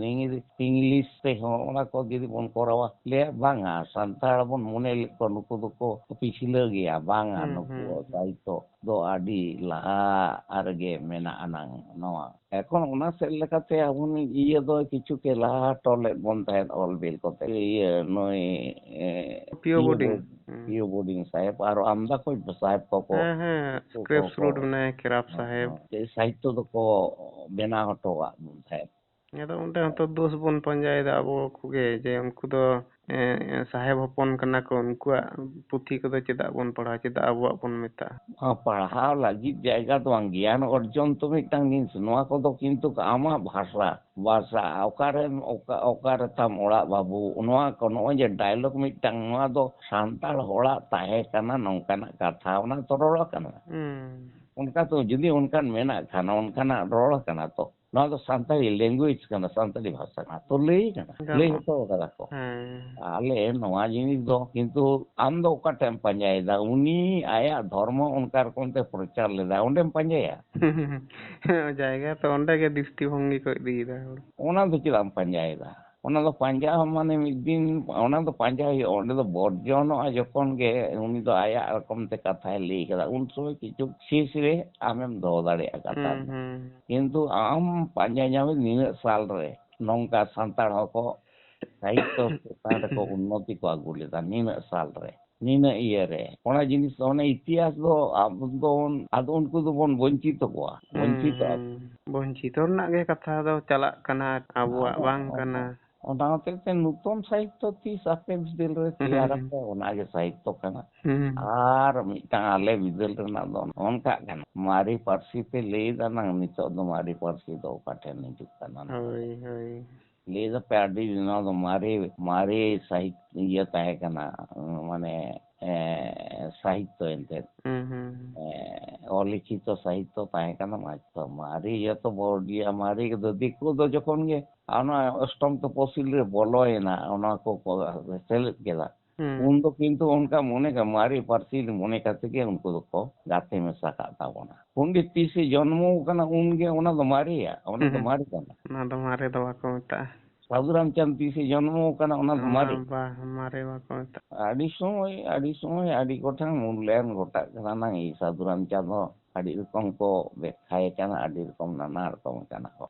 ইংলিশ তে ওনা কো যদি বন করাওয়া লে বাংলা সান্তাড় বন মনে লেখো নুকু দুকো পিছলে গিয়া বাংলা নুকু সাহিত্য do adi laha arge mena anang noa এখন ওনা সেল লেখাতে আপন ইয়ে দো কিছু কে লাহা টলে বন তাহেন অল বিল কতে ইয়ে নয় পিও বোর্ডিং সাহেব আর আমদা কই সাহেব কো স্ক্রেপস রোড মানে কেরাপ সাহেব এই সাহিত্য দো বেনা হটোয়া সাহেব ᱟᱫᱚ ᱚᱸᱰᱮ ᱦᱚᱸᱛᱚ ᱫᱳᱥ ᱵᱚᱱ ᱯᱟᱸᱡᱟᱭᱮᱫᱟ ᱟᱵᱚ ᱠᱚᱜᱮ ᱡᱮ ᱩᱱᱠᱩ ᱫᱚ ᱥᱟᱦᱮᱵ ᱦᱚᱯᱚᱱ ᱠᱟᱱᱟ ᱠᱚ ᱩᱱᱠᱩᱣᱟᱜ ᱯᱩᱛᱷᱤ ᱠᱚᱫᱚ ᱪᱮᱫᱟᱜ ᱵᱚᱱ ᱯᱟᱲᱦᱟᱣ ᱪᱮᱫᱟᱜ ᱟᱵᱚᱣᱟᱜ ᱵᱚᱱ ᱢᱮᱛᱟᱜᱼᱟ ᱯᱟᱲᱦᱟᱣ ᱞᱟᱹᱜᱤᱫ ᱡᱟᱭᱜᱟ ᱫᱚ ᱵᱟᱝ ᱜᱮᱭᱟᱱ ᱚᱨᱡᱚᱱ ᱛᱚ ᱢᱤᱫᱴᱟᱝ ᱡᱤᱱᱤᱥ ᱱᱚᱣᱟ ᱠᱚᱫᱚ ᱠᱤᱱᱛᱩ ᱟᱢᱟᱜ ᱵᱷᱟষᱟ ᱚᱠᱟᱨᱮ ᱛᱟᱢ ᱚᱲᱟᱜ ᱵᱟᱹᱵᱩ ᱱᱚᱣᱟ ᱠᱚ ᱱᱚᱜᱼᱚᱭ ᱡᱮ ᱰᱟᱭᱞᱚᱜ ᱢᱤᱫᱴᱟᱝ ᱱᱚᱣᱟ ᱫᱚ ᱥᱟᱱᱛᱟᱲ ᱦᱚᱲᱟᱜ ᱛᱟᱦᱮᱸ ᱠᱟᱱᱟ ᱱᱚᱝᱠᱟᱱᱟᱜ ᱠᱟᱛᱷᱟ ᱚᱱᱟ ᱛᱚ ᱨᱚᱲ ᱠᱟᱱᱟ ᱚᱱᱠᱟ ᱛᱚ ᱡᱩᱫᱤ ᱚᱱᱠᱟᱱ ᱢᱮᱱᱟᱜ ᱠᱷᱟᱱ ᱚᱱᱠᱟᱱᱟᱜ ᱨᱚᱲ ᱠᱟᱱᱟ ᱛᱚ ᱱᱚᱣᱟ ᱫᱚ ᱥᱟᱱᱛᱟᱲᱤ ᱞᱮᱝᱜᱩᱭᱮᱡᱽ ᱠᱟᱱᱟ, ᱥᱟᱱᱛᱟᱲᱤ ᱵᱷᱟᱥᱟ ᱠᱟᱱᱟ, ᱛᱚ ᱞᱟᱹᱭ ᱠᱟᱱᱟ, ᱞᱟᱹᱭ ᱜᱟᱱᱚᱜᱼᱟ ᱦᱚᱴᱚ ᱠᱟᱫᱟ ᱠᱚ ᱦᱮᱸ ᱟᱞᱮ ᱱᱚᱣᱟ ᱡᱤᱱᱤᱥ ᱫᱚ ᱠᱤᱱᱛᱩ ᱟᱢ ᱫᱚ ᱚᱠᱟᱴᱷᱮᱢ ᱯᱟᱸᱡᱟᱭᱮᱫᱟ? ᱩᱱᱤ ᱟᱭᱟᱜ ᱫᱷᱚᱨᱢᱚ ᱚᱱᱠᱟ ᱨᱚᱠᱚᱢ ᱛᱮ ᱯᱨᱚᱪᱟᱨ ᱞᱮᱫᱟ, ᱚᱸᱰᱮᱢ ᱯᱟᱸᱡᱟᱭᱟ? ᱡᱟᱭᱜᱟ ᱛᱚ ᱚᱸᱰᱮ ᱜᱮ ᱫᱨᱤᱥᱴᱤ ᱵᱷᱚᱝᱜᱤ ᱠᱚ ᱤᱫᱤᱭᱮᱫᱟ ᱦᱚᱲ ᱚᱱᱟ ᱫᱚ ᱪᱮᱫᱟᱜ ᱮᱢ ᱯᱟᱸᱡᱟᱭᱮᱫᱟ? ᱚᱱᱟ ᱫᱚ ᱯᱟᱸᱡᱟ ᱢᱟᱱᱮ ᱢᱤᱫ ᱫᱤন ᱚᱱᱟ ᱫᱚ ᱯᱟᱸᱡᱟ ᱦᱩᱭᱩᱜᱼᱟ, ᱚᱸᱰᱮ ᱫᱚ ᱵᱚᱨᱡᱚᱱᱚᱜᱼᱟ ᱡᱚᱠᱷᱚᱱ ᱜᱮ ᱩᱱᱤ ᱫᱚ ᱟᱭᱟᱜ ᱨᱚᱠᱚᱢ ᱛᱮ ᱠᱟᱛᱷᱟᱭ ᱞᱟᱹᱭ ᱠᱟᱫᱟ, ᱩᱱ ᱥᱚᱢᱚᱭ ᱠᱤᱪᱷᱩ ᱥᱮᱥ ᱨᱮ ᱟᱢᱮᱢ ᱫᱚᱦᱚ ᱫᱟᱲᱮᱭᱟᱜᱼᱟ ᱠᱟᱛᱷᱟ ᱫᱚ, ᱠᱤᱱᱛᱩ ᱟᱢ ᱯᱟᱸᱡᱟ ᱧᱟᱢᱮ ᱱᱤᱱᱟᱹᱜ ᱥᱟᱞ ᱨᱮ ᱱᱚᱝᱠᱟ ᱥᱟᱱᱛᱟᱲ ᱦᱚᱸᱠᱚ ᱥᱟহিত্য ᱪᱮᱛᱟᱱ ᱨᱮᱠᱚ ᱩন্নতি ᱠᱚ ᱟᱹᱜᱩ ᱞᱮᱫᱟ, ᱱᱤᱱᱟᱹᱜ ᱥᱟᱞ ᱨᱮ ᱱᱤᱱᱟᱹᱜ ᱤᱭᱟᱹᱨᱮ ᱚᱱᱟ ᱡᱤᱱᱤস ᱚᱱᱟ ᱤতিᱦᱟᱥ ᱫᱚ ᱟᱵᱚ ᱫᱚ ᱟᱫᱚ ᱩᱱᱠᱩ ᱫᱚᱵᱚᱱ ᱵᱚᱧᱪᱤᱛᱚ ᱠᱚᱣᱟ, ᱵᱚᱧᱪᱤᱛᱚᱜᱼᱟ᱾ ᱵᱚᱧᱪᱤᱛᱚ ᱨᱮᱱᱟᱜ ᱜᱮ ᱠᱟᱛᱷᱟ ᱫᱚ ᱪᱟᱞᱟᱜ ᱠᱟᱱᱟ, ᱟᱵᱚᱣᱟᱜ ᱟᱫᱚ ᱵᱟᱝ ᱠᱟᱱᱟ। ᱚᱱᱟ ᱦᱚᱛᱮᱡ ᱛᱮ ᱱᱩᱛᱚᱱ ᱥᱟহিত্য ᱛᱤᱥ ᱟᱯᱮ ᱵᱤᱫᱟᱹᱞ ᱨᱮ ᱛᱮᱭᱟᱨᱟᱯᱮ, ᱚᱱᱟᱜᱮ ᱥᱟহিত্য ᱠᱟᱱᱟ। ᱟᱨ ᱢᱤᱫᱴᱟᱝ ᱟᱞᱮ ᱵᱤᱫᱟᱹᱞ ᱨᱮᱱᱟᱜ ᱫᱚ ᱚᱱᱠᱟᱜ ᱠᱟᱱᱟ, ᱢᱟᱨᱮ ᱯᱟᱹᱨᱥᱤ ᱯᱮ ᱞᱟᱹᱭᱫᱟ ᱱᱟᱝ, ᱱᱤᱛᱚᱜ ᱫᱚ ᱢᱟᱨᱮ ᱯᱟᱹᱨᱥᱤ ᱫᱚ ᱚᱠᱟ ᱴᱷᱮᱱ ᱦᱤᱡᱩᱜ ᱠᱟᱱᱟ? ᱦᱳᱭ ᱦᱳᱭ ᱞᱟᱹᱭ ᱫᱟᱯᱮ ᱟᱹᱰᱤ ᱱᱚᱣᱟ ᱫᱚ ᱢᱟᱨᱮ ᱥᱟহিত্য ᱤᱭᱟᱹ ᱛᱟᱦᱮᱸ ᱠᱟᱱᱟ, ᱢᱟᱱᱮ ᱥᱟহিত্য ᱮᱱᱛᱮᱫ অলিখিত সাহিত্য তাহে কেন মাঝতো মারি এত বড়িয়া মারি দিকু ᱫᱚ ᱡᱚᱠᱷᱚᱱ ᱜᱮ ᱚᱱᱟ ᱚᱥᱴᱚᱢ ᱛᱚᱯᱚᱥᱤᱞ ᱨᱮ ᱵᱚᱞᱚᱭᱮᱱᱟ, ᱚᱱᱟ ᱠᱚ ᱥᱮᱞᱮᱫ ᱠᱮᱫᱟ, ᱩᱱ ᱫᱚ ᱠᱤᱱᱛᱩ ᱚᱱᱠᱟ ᱢᱚᱱᱮ ᱢᱟᱨᱮ ᱯᱟᱹᱨᱥᱤ ᱢᱚᱱᱮ ᱠᱟᱛᱮ ᱜᱮ ᱩᱱᱠᱩ ᱫᱚᱠᱚ ᱜᱟᱛᱮ ᱢᱮᱥᱟ ᱠᱟᱜ ᱛᱟᱵᱚᱱᱟ। ᱯᱚᱱᱰᱤᱛ ᱛᱤᱥᱮ ᱡᱚᱱᱢᱚ ᱠᱟᱱᱟ ᱩᱱᱜᱮ ᱚᱱᱟ ᱫᱚ ᱢᱟᱨᱮᱭᱟ, ᱚᱱᱟ ᱫᱚ ᱢᱟᱨᱮ ᱠᱟᱱᱟ। ᱚᱱᱟ ᱫᱚ ᱢᱟᱨᱮ ᱫᱚ ᱵᱟᱠᱚ ᱢᱮᱛᱟᱜᱼᱟ। ᱥᱟᱹᱫᱷᱩ ᱨᱟᱢᱪᱟᱸᱫᱽ ᱛᱤᱥᱮ ᱡᱚᱱᱢᱚ ᱠᱟᱱᱟ, ᱚᱱᱟ ᱫᱚ ᱢᱟᱨᱮ। ᱢᱟᱨᱮ ᱵᱟᱠᱚ ᱢᱮᱛᱟᱜᱼᱟ। ᱟᱹᱰᱤ ᱥᱚᱢᱚᱭ ᱟᱹᱰᱤ ᱜᱚᱴᱟᱝ ᱢᱩᱞᱭᱟয়ᱚᱱ ᱜᱚᱴᱟᱜ ᱠᱟᱱᱟ ᱱᱟᱝ এই সাধু রামচাঁদ ᱦᱚᱸ ᱟᱹᱰᱤ ᱨᱚᱠᱚᱢ ᱠᱚ ᱵᱮখ্যাᱭ ᱠᱟᱱᱟ, ᱟᱹᱰᱤ ᱨᱚᱠᱚᱢ ᱱᱟᱱᱟ ᱨᱚᱠᱚᱢ ᱠᱟᱱᱟ ᱠᱚ।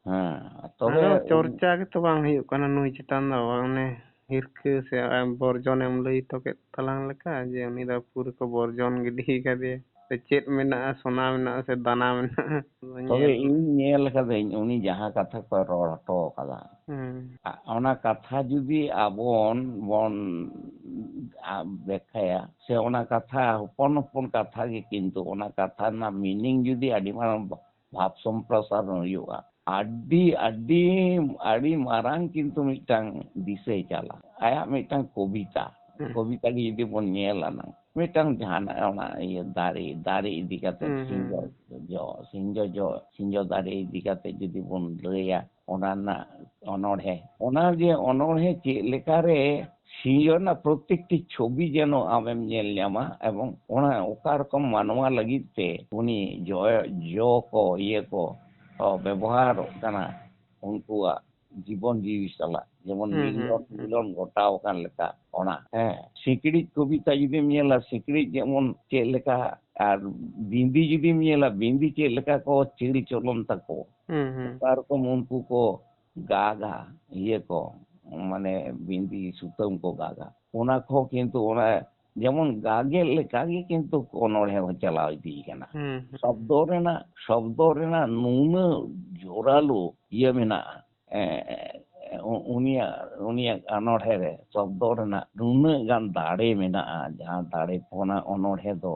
ᱛᱚᱵᱮ ᱟᱫᱚ ᱪᱚᱨᱪᱟ ᱜᱮᱛᱚ ᱵᱟᱝ ᱦᱩᱭᱩᱜ ᱠᱟᱱᱟ ᱱᱩᱭ ᱪᱮᱛᱟᱱ ᱫᱚ, ᱚᱱᱮ ᱦᱤᱨᱠᱟᱹ ᱥᱮ ᱵᱚᱨᱡᱚᱱᱮᱢ ᱞᱟᱹᱭ ᱦᱚᱴᱚ ᱠᱮᱫ ᱛᱟᱞᱟᱝ ᱞᱮᱠᱟ, ᱡᱮ ᱩᱱᱤ ᱫᱚ ᱯᱩᱨᱟᱹ ᱠᱚ ᱵᱚᱨᱡᱚᱱ ᱜᱤᱰᱤ ᱠᱟᱫᱮᱭᱟ। ᱥᱮ ᱪᱮᱫ ᱢᱮᱱᱟᱜᱼᱟ, ᱥᱚᱱᱟ ᱢᱮᱱᱟᱜᱼᱟ ᱥᱮ ᱫᱟᱱᱟ ᱢᱮᱱᱟᱜᱼᱟ? ᱛᱚᱵᱮ ᱧᱮᱞ ᱤᱧ ᱧᱮᱞ ᱠᱟᱫᱟᱹᱧ ᱩᱱᱤ ᱡᱟᱦᱟᱸ ᱠᱟᱛᱷᱟ ᱠᱚ ᱨᱚᱲ ᱦᱚᱴᱚ ᱠᱟᱫᱟ, ᱚᱱᱟ ᱠᱟᱛᱷᱟ ᱡᱩᱫᱤ ᱟᱵᱚ ᱵᱚᱱ ব্যাখ্যায়া সে ওনা কথা হপন হপন কথা গে কিন্তু ওনা কথা না মিনিং যদি আডি মারাং ভাব সম্প্রসারণ হইয়া আডি আডি আডি মারাং কিন্তু মিটাং দিশাই চালা আয়া মিটাং কবিতা কবিতা গে যদি বন ñela না মিটাং জানা ওনা ইয়ে দাড়ি ইদি কাতে সিংহ দাড়ি ইদি কাতে যদি বন লইয়া ওনা না অনড়হে ওনা যে অনড়হে চে লেখারে সিংহনা প্রত্যেকটি ছবি যেন আমেম ñel ᱧᱟᱢᱟ এবং ওনা ওকা রকম মানওয়া লাগিত তে উনি জো কো ইয়ে কো ব্যবহার কানা উনকুয়া জীবন জীবী সালা যেমন মিলন ঘটাও কান লেখা ওনা হ্যাঁ সিকড়ি কবিতা যদি ñela সিকড়ি যেমন চে লেখা আর বিন্দি যদি ñela বিন্দি চে লেখা কো চিড়ি চলন তাকো ওকা রকম উনকু কো গাগা ইয়ে কো মানে বিন্দি সুতম কো গাগা ওনা কো কিন্তু ওনা যেমন গাগে লেখাগে কিন্তু অনড়হে চালাও ইদি কানা শব্দ রেনা নুনা জোরালো ইয়ে মেনা উনিয়া অনড়হে রে শব্দ রেনা নুনা গান দাড়ে মেনা যাহা দাড়ে ওনা অনড়হে দো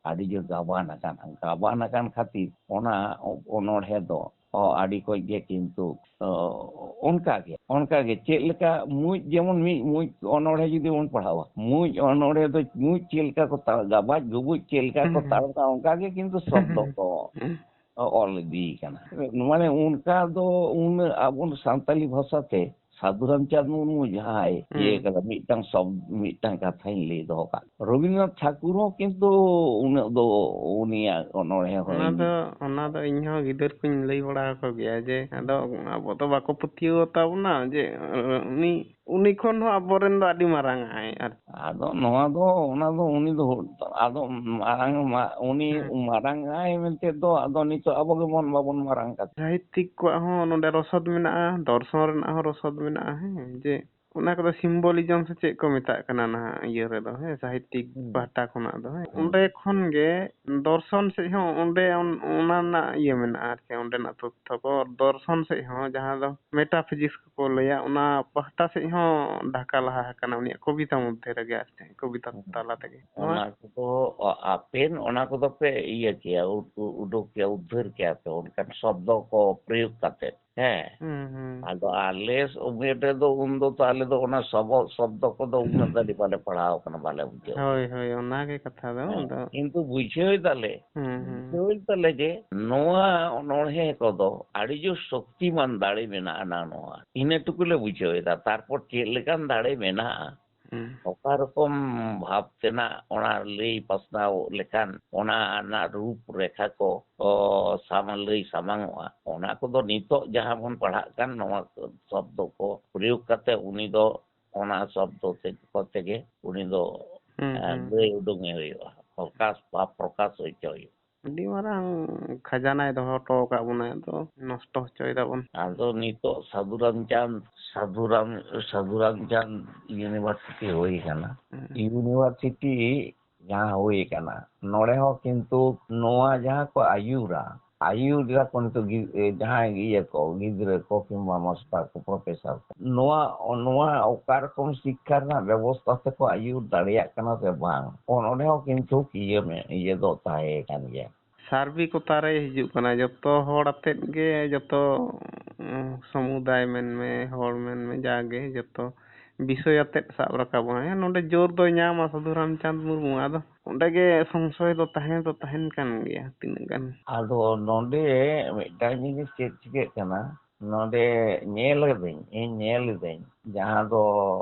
আডি জোর গাবান আকান খাতির ওনা অনড়হে দো আডি কই গে কিন্তু অনকাগে চেদ লেকা মুই যেমন মুই অনড়হে যদি বন পড়াওয়া মুই অনড়হে তো মুই চেদ লেকা কো গাবাজ গুবুজ চেদ লেকা কো তাড়কা অনকাগে কিন্তু শব্দ কো অল ইদি কানা মানে উনকা দো উন আবন সান্তালি ভাষাতে সাধু রামচাঁদ মুর্মু যাহাই ইয়ে কাদা মিটাং কাথাই লই দো কা রবীন্দ্রনাথ ঠাকুর হᱚᱸ কিন্তু উনি দো উনিয়া অনড়হে ᱚᱱᱟ ᱫᱚ ᱤᱧ ᱦᱚᱸ ᱜᱤᱫᱟᱹᱨ ᱠᱩᱧ ᱞᱟᱹᱭ ᱵᱟᱲᱟ ᱟᱠᱚ ᱜᱮᱭᱟ ᱡᱮ ᱟᱫᱚ ᱟᱵᱚ ᱫᱚ ᱵᱟᱠᱚ ᱯᱟᱹᱛᱭᱟᱹᱣ ᱛᱟᱵᱚᱱᱟ ᱡᱮ উনি ᱠᱷᱚᱱ ᱦᱚᱸ ᱟᱵᱚᱨᱮᱱ ᱫᱚ ᱟᱹᱰᱤ ᱢᱟᱨᱟᱝ ᱟᱭ ᱟᱫᱚ ᱱᱚᱣᱟ ᱫᱚ ᱚᱱᱟ ᱫᱚ ᱩᱱᱤ ᱫᱚ ᱟᱫᱚ উনি মারাং আই মেনতে ᱫᱚ ᱟᱫᱚ ᱱᱤᱛᱚᱜ ᱟᱵᱚ ᱜᱮᱵᱚᱱ ᱵᱟᱵᱚᱱ ᱢᱟᱨᱟᱝ ᱠᱟᱛᱮ ᱥᱟহিত্যᱤᱠ ᱠᱚᱣᱟᱜ ᱦᱚᱸ ᱱᱚᱰᱮ ᱨᱚᱥᱚᱫ ᱢᱮᱱᱟᱜᱼᱟ, ᱫᱚᱨশᱚᱱ ᱨᱮᱱᱟᱜ ᱦᱚᱸ ᱨᱚᱥᱚᱫ ᱢᱮᱱᱟᱜᱼᱟ ᱦᱮᱸ ᱡᱮ ᱚᱱᱟ ᱠᱚᱫᱚ ᱥᱤᱢᱵᱚᱞᱤᱡᱚᱢ ᱥᱮ ᱪᱮᱫ ᱠᱚ ᱢᱮᱛᱟᱜ ᱠᱟᱱᱟ ᱱᱟᱦᱟᱜ ᱤᱭᱟᱹ ᱨᱮᱫᱚ ᱦᱮᱸ ᱥᱟহিত্যিক ᱯᱟᱦᱴᱟ ᱠᱷᱚᱱᱟᱜ ᱫᱚ ᱦᱮᱸ ᱚᱸᱰᱮ ᱠᱷᱚᱱ ᱜᱮ দর্শন ᱥᱮᱫ ᱦᱚᱸ ᱚᱸᱰᱮ ᱚᱱᱟ ᱨᱮᱱᱟᱜ ᱤᱭᱟᱹ ᱢᱮᱱᱟᱜᱼᱟ ᱟᱨᱠᱤ ᱚᱸᱰᱮᱱᱟᱜ ᱛᱚᱛᱛᱷᱚ ᱠᱚ ᱫᱚর্শন ᱥᱮᱫ ᱦᱚᱸ ᱡᱟᱦᱟᱸ ᱫᱚ ᱢᱮᱴᱟᱯᱷᱤᱡᱤক্স ᱠᱚ ᱞᱟᱹᱭᱟ ᱚᱱᱟ ᱯᱟᱦᱴᱟ ᱥᱮᱫ ᱦᱚᱸ ᱰᱷᱟᱠᱟ ᱞᱟᱦᱟ ᱟᱠᱟᱱᱟ ᱩᱱᱤᱭᱟᱜ ᱠᱚᱵᱤতা ᱢᱚᱫᱽᱫᱷᱮ ᱨᱮᱜᱮ ᱟᱨᱠᱤ ᱠᱚᱵᱤতা ᱛᱟᱞᱟ ᱛᱮᱜᱮ ᱚᱱᱟ ᱠᱚᱫᱚ ᱟᱯᱮᱱ ᱚᱱᱟ ᱠᱚᱫᱚ ᱯᱮ ᱤᱭᱟᱹ ᱠᱮᱭᱟ ᱩᱰᱩᱠ ᱠᱮᱭᱟ ᱩᱫᱽᱫᱷᱟᱹᱨ ᱠᱮᱭᱟ ᱯᱮ ᱚᱱᱠᱟᱱ শব্দ ᱠᱚ ᱯᱨᱚᱭᱳᱜ ᱠᱟᱛᱮ ᱦᱮᱸ ᱦᱩᱸ ᱟᱫᱚ ᱟᱞᱮ ᱩᱢᱮᱨ ᱨᱮᱫᱚ ᱩᱱᱫᱚ ᱛᱚ ᱟᱞᱮ ᱫᱚ ᱚᱱᱟ ᱥᱚᱵᱫᱚ ᱠᱚᱫᱚ ᱩᱱᱟᱹᱜ ᱫᱷᱟᱹᱨᱤᱡ ᱵᱟᱞᱮ ᱯᱟᱲᱦᱟᱣ ᱠᱟᱱᱟ, ᱵᱟᱞᱮ ᱵᱩᱡᱷᱟᱹᱣ ᱦᱳᱭ ᱦᱳᱭ ᱚᱱᱟᱜᱮ ᱠᱟᱛᱷᱟ ᱫᱚ ᱦᱮᱸ ᱟᱫᱚ ᱠᱤᱱᱛᱩ ᱵᱩᱡᱷᱟᱹᱣ ᱫᱟᱞᱮ ᱦᱩᱸ ᱡᱮ ᱱᱚᱣᱟ ᱚᱱᱚᱬᱦᱮ ᱠᱚᱫᱚ ᱟᱹᱰᱤ ᱡᱳᱨ ᱥᱚᱠᱛᱤᱢᱟᱱ ᱫᱟᱲᱮ ᱢᱮᱱᱟᱜᱼᱟ ᱱᱚᱣᱟ, ᱤᱱᱟᱹ ᱴᱩᱠᱩ ᱞᱮ ᱵᱩᱡᱷᱟᱹᱣ ᱮᱫᱟ᱾ ᱛᱟᱨᱯᱚᱨ ᱪᱮᱫ ᱞᱮᱠᱟᱱ ᱫᱟᱲᱮ ᱢᱮᱱᱟᱜᱼᱟ, ᱦᱩᱸ ᱚᱠᱟ ᱨᱚᱠᱚᱢ ᱵᱷᱟᱵ ᱛᱮᱱᱟᱜ ᱚᱱᱟ ᱞᱟᱹᱭ ᱯᱟᱥᱱᱟᱣ ᱞᱮᱠᱷᱟᱱ ᱚᱱᱟ ᱨᱮᱱᱟᱜ ᱨᱩᱯ ᱨᱮᱠᱷᱟ ko lay ᱥᱟᱢᱟᱝᱚᱜᱼᱟ, ᱚᱱᱟ ᱠᱚᱫᱚ ᱱᱤᱛᱚᱜ ᱡᱟᱦᱟᱸ ᱵᱚᱱ ᱯᱟᱲᱦᱟᱜ ᱠᱟᱱ ᱱᱚᱣᱟ ᱥᱚᱵᱫᱚ ᱠᱚ ᱯᱨᱚᱭᱳᱜ ᱠᱟᱛᱮ ᱩᱱᱤ ᱫᱚ ᱚᱱᱟ ᱥᱚᱵᱫᱚ ᱛᱮᱜᱮ ᱩᱱᱤ ᱫᱚ ᱦᱩᱸ ᱞᱟᱹᱭ ᱩᱰᱩᱝᱮ ᱦᱩᱭᱩᱜᱼᱟ, ᱯᱨᱚᱠᱟশ ᱦᱚᱪᱚ ᱦᱩᱭᱩᱜᱼᱟ᱾ ᱟᱹᱰᱤ ᱢᱟᱨᱟᱝ ᱠᱷᱟᱡᱟᱱᱟᱭ ᱫᱚᱦᱚ ᱦᱚᱴᱚ ᱟᱠᱟᱫ ᱵᱚᱱᱟᱭ, ᱟᱫᱚ ᱱᱚᱥᱴᱚ ᱦᱚᱪᱚᱭ ᱫᱟᱵᱚᱱ᱾ ᱟᱫᱚ ᱱᱤᱛᱚᱜ ᱥᱟᱹᱫᱷᱩ ᱨᱟᱢᱪᱟᱸᱫᱽ ᱤᱭᱩᱱᱤᱵᱷᱟᱨᱥᱤᱴᱤ ᱦᱩᱭ ᱟᱠᱟᱱᱟ, ᱤᱭᱩᱱᱤᱵᱷᱟᱨᱥᱤᱴᱤ ᱡᱟᱦᱟᱸ ᱦᱩᱭ ᱟᱠᱟᱱᱟ ᱱᱚᱰᱮ ᱦᱚᱸ ᱠᱤᱱᱛᱩ ᱱᱚᱣᱟ ᱡᱟᱦᱟᱸ ᱠᱚ ᱟᱭᱩᱨ ᱠᱚ ᱱᱤᱛᱚᱜ ᱡᱟᱦᱟᱸᱭ ᱜᱤᱫᱽᱨᱟᱹ ᱠᱚ ᱠᱤᱝᱵᱟ ᱢᱟᱥᱴᱟᱨ ᱠᱚ ᱯᱨᱚᱯᱷᱮᱥᱟᱨ ᱠᱚ ᱱᱚᱣᱟ ᱚᱠᱟ ᱨᱚᱠᱚᱢ ᱥᱤᱠᱠᱷᱟ ᱨᱮᱱᱟᱜ ᱵᱮᱵᱚᱥᱛᱷᱟ ᱛᱮᱠᱚ ᱟᱭᱩᱨ ᱫᱟᱲᱮᱭᱟᱜ ᱠᱟᱱᱟ ᱥᱮ ᱵᱟᱝ, ᱚᱸᱰᱮ ᱦᱚᱸ ᱠᱤᱱᱛᱩ ᱤᱭᱟᱹ ᱫᱚ ᱛᱟᱦᱮᱸ ᱠᱟᱱ ᱜᱮᱭᱟ᱾ ᱥᱟᱨᱵᱤᱠᱚᱛᱟ ᱨᱮ ᱦᱤᱡᱩᱜ ᱠᱟᱱᱟ, ᱡᱚᱛᱚ ᱦᱚᱲ ᱟᱛᱮᱫ ᱜᱮ, ᱡᱚᱛᱚ ᱥᱚᱢᱩᱫᱟᱭ ᱢᱮᱱᱢᱮ, ᱦᱚᱲ ᱢᱮᱱᱢᱮ, ᱡᱟᱜᱮ ᱡᱚᱛᱚ ᱵᱤᱥᱚᱭ ᱟᱛᱮᱫ ᱥᱟᱵ ᱨᱟᱠᱟᱵᱚᱜᱼᱟ᱾ ᱱᱚᱰᱮ ᱡᱳᱨ ᱫᱚᱭ ᱧᱟᱢᱟ ᱥᱟᱹᱫᱷᱩ ᱨᱟᱢᱪᱟᱸᱫᱽ ᱢᱩᱨᱢᱩ, ᱟᱫᱚ ᱚᱸᱰᱮ ᱜᱮ ᱥᱚᱝᱥᱚᱭ ᱫᱚ ᱛᱟᱦᱮᱱ ᱠᱟᱱ ᱜᱮᱭᱟ ᱛᱤᱱᱟᱹᱜ ᱜᱟᱱ᱾ ᱟᱫᱚ ᱱᱚᱰᱮ ᱢᱤᱫᱴᱟᱝ ᱡᱤᱱᱤᱥ ᱪᱮᱫ ᱪᱤᱠᱟᱹᱜ ᱠᱟᱱᱟ, ᱱᱚᱰᱮ ᱧᱮᱞ ᱮᱫᱟᱹᱧ ᱡᱟᱦᱟᱸ ᱫᱚ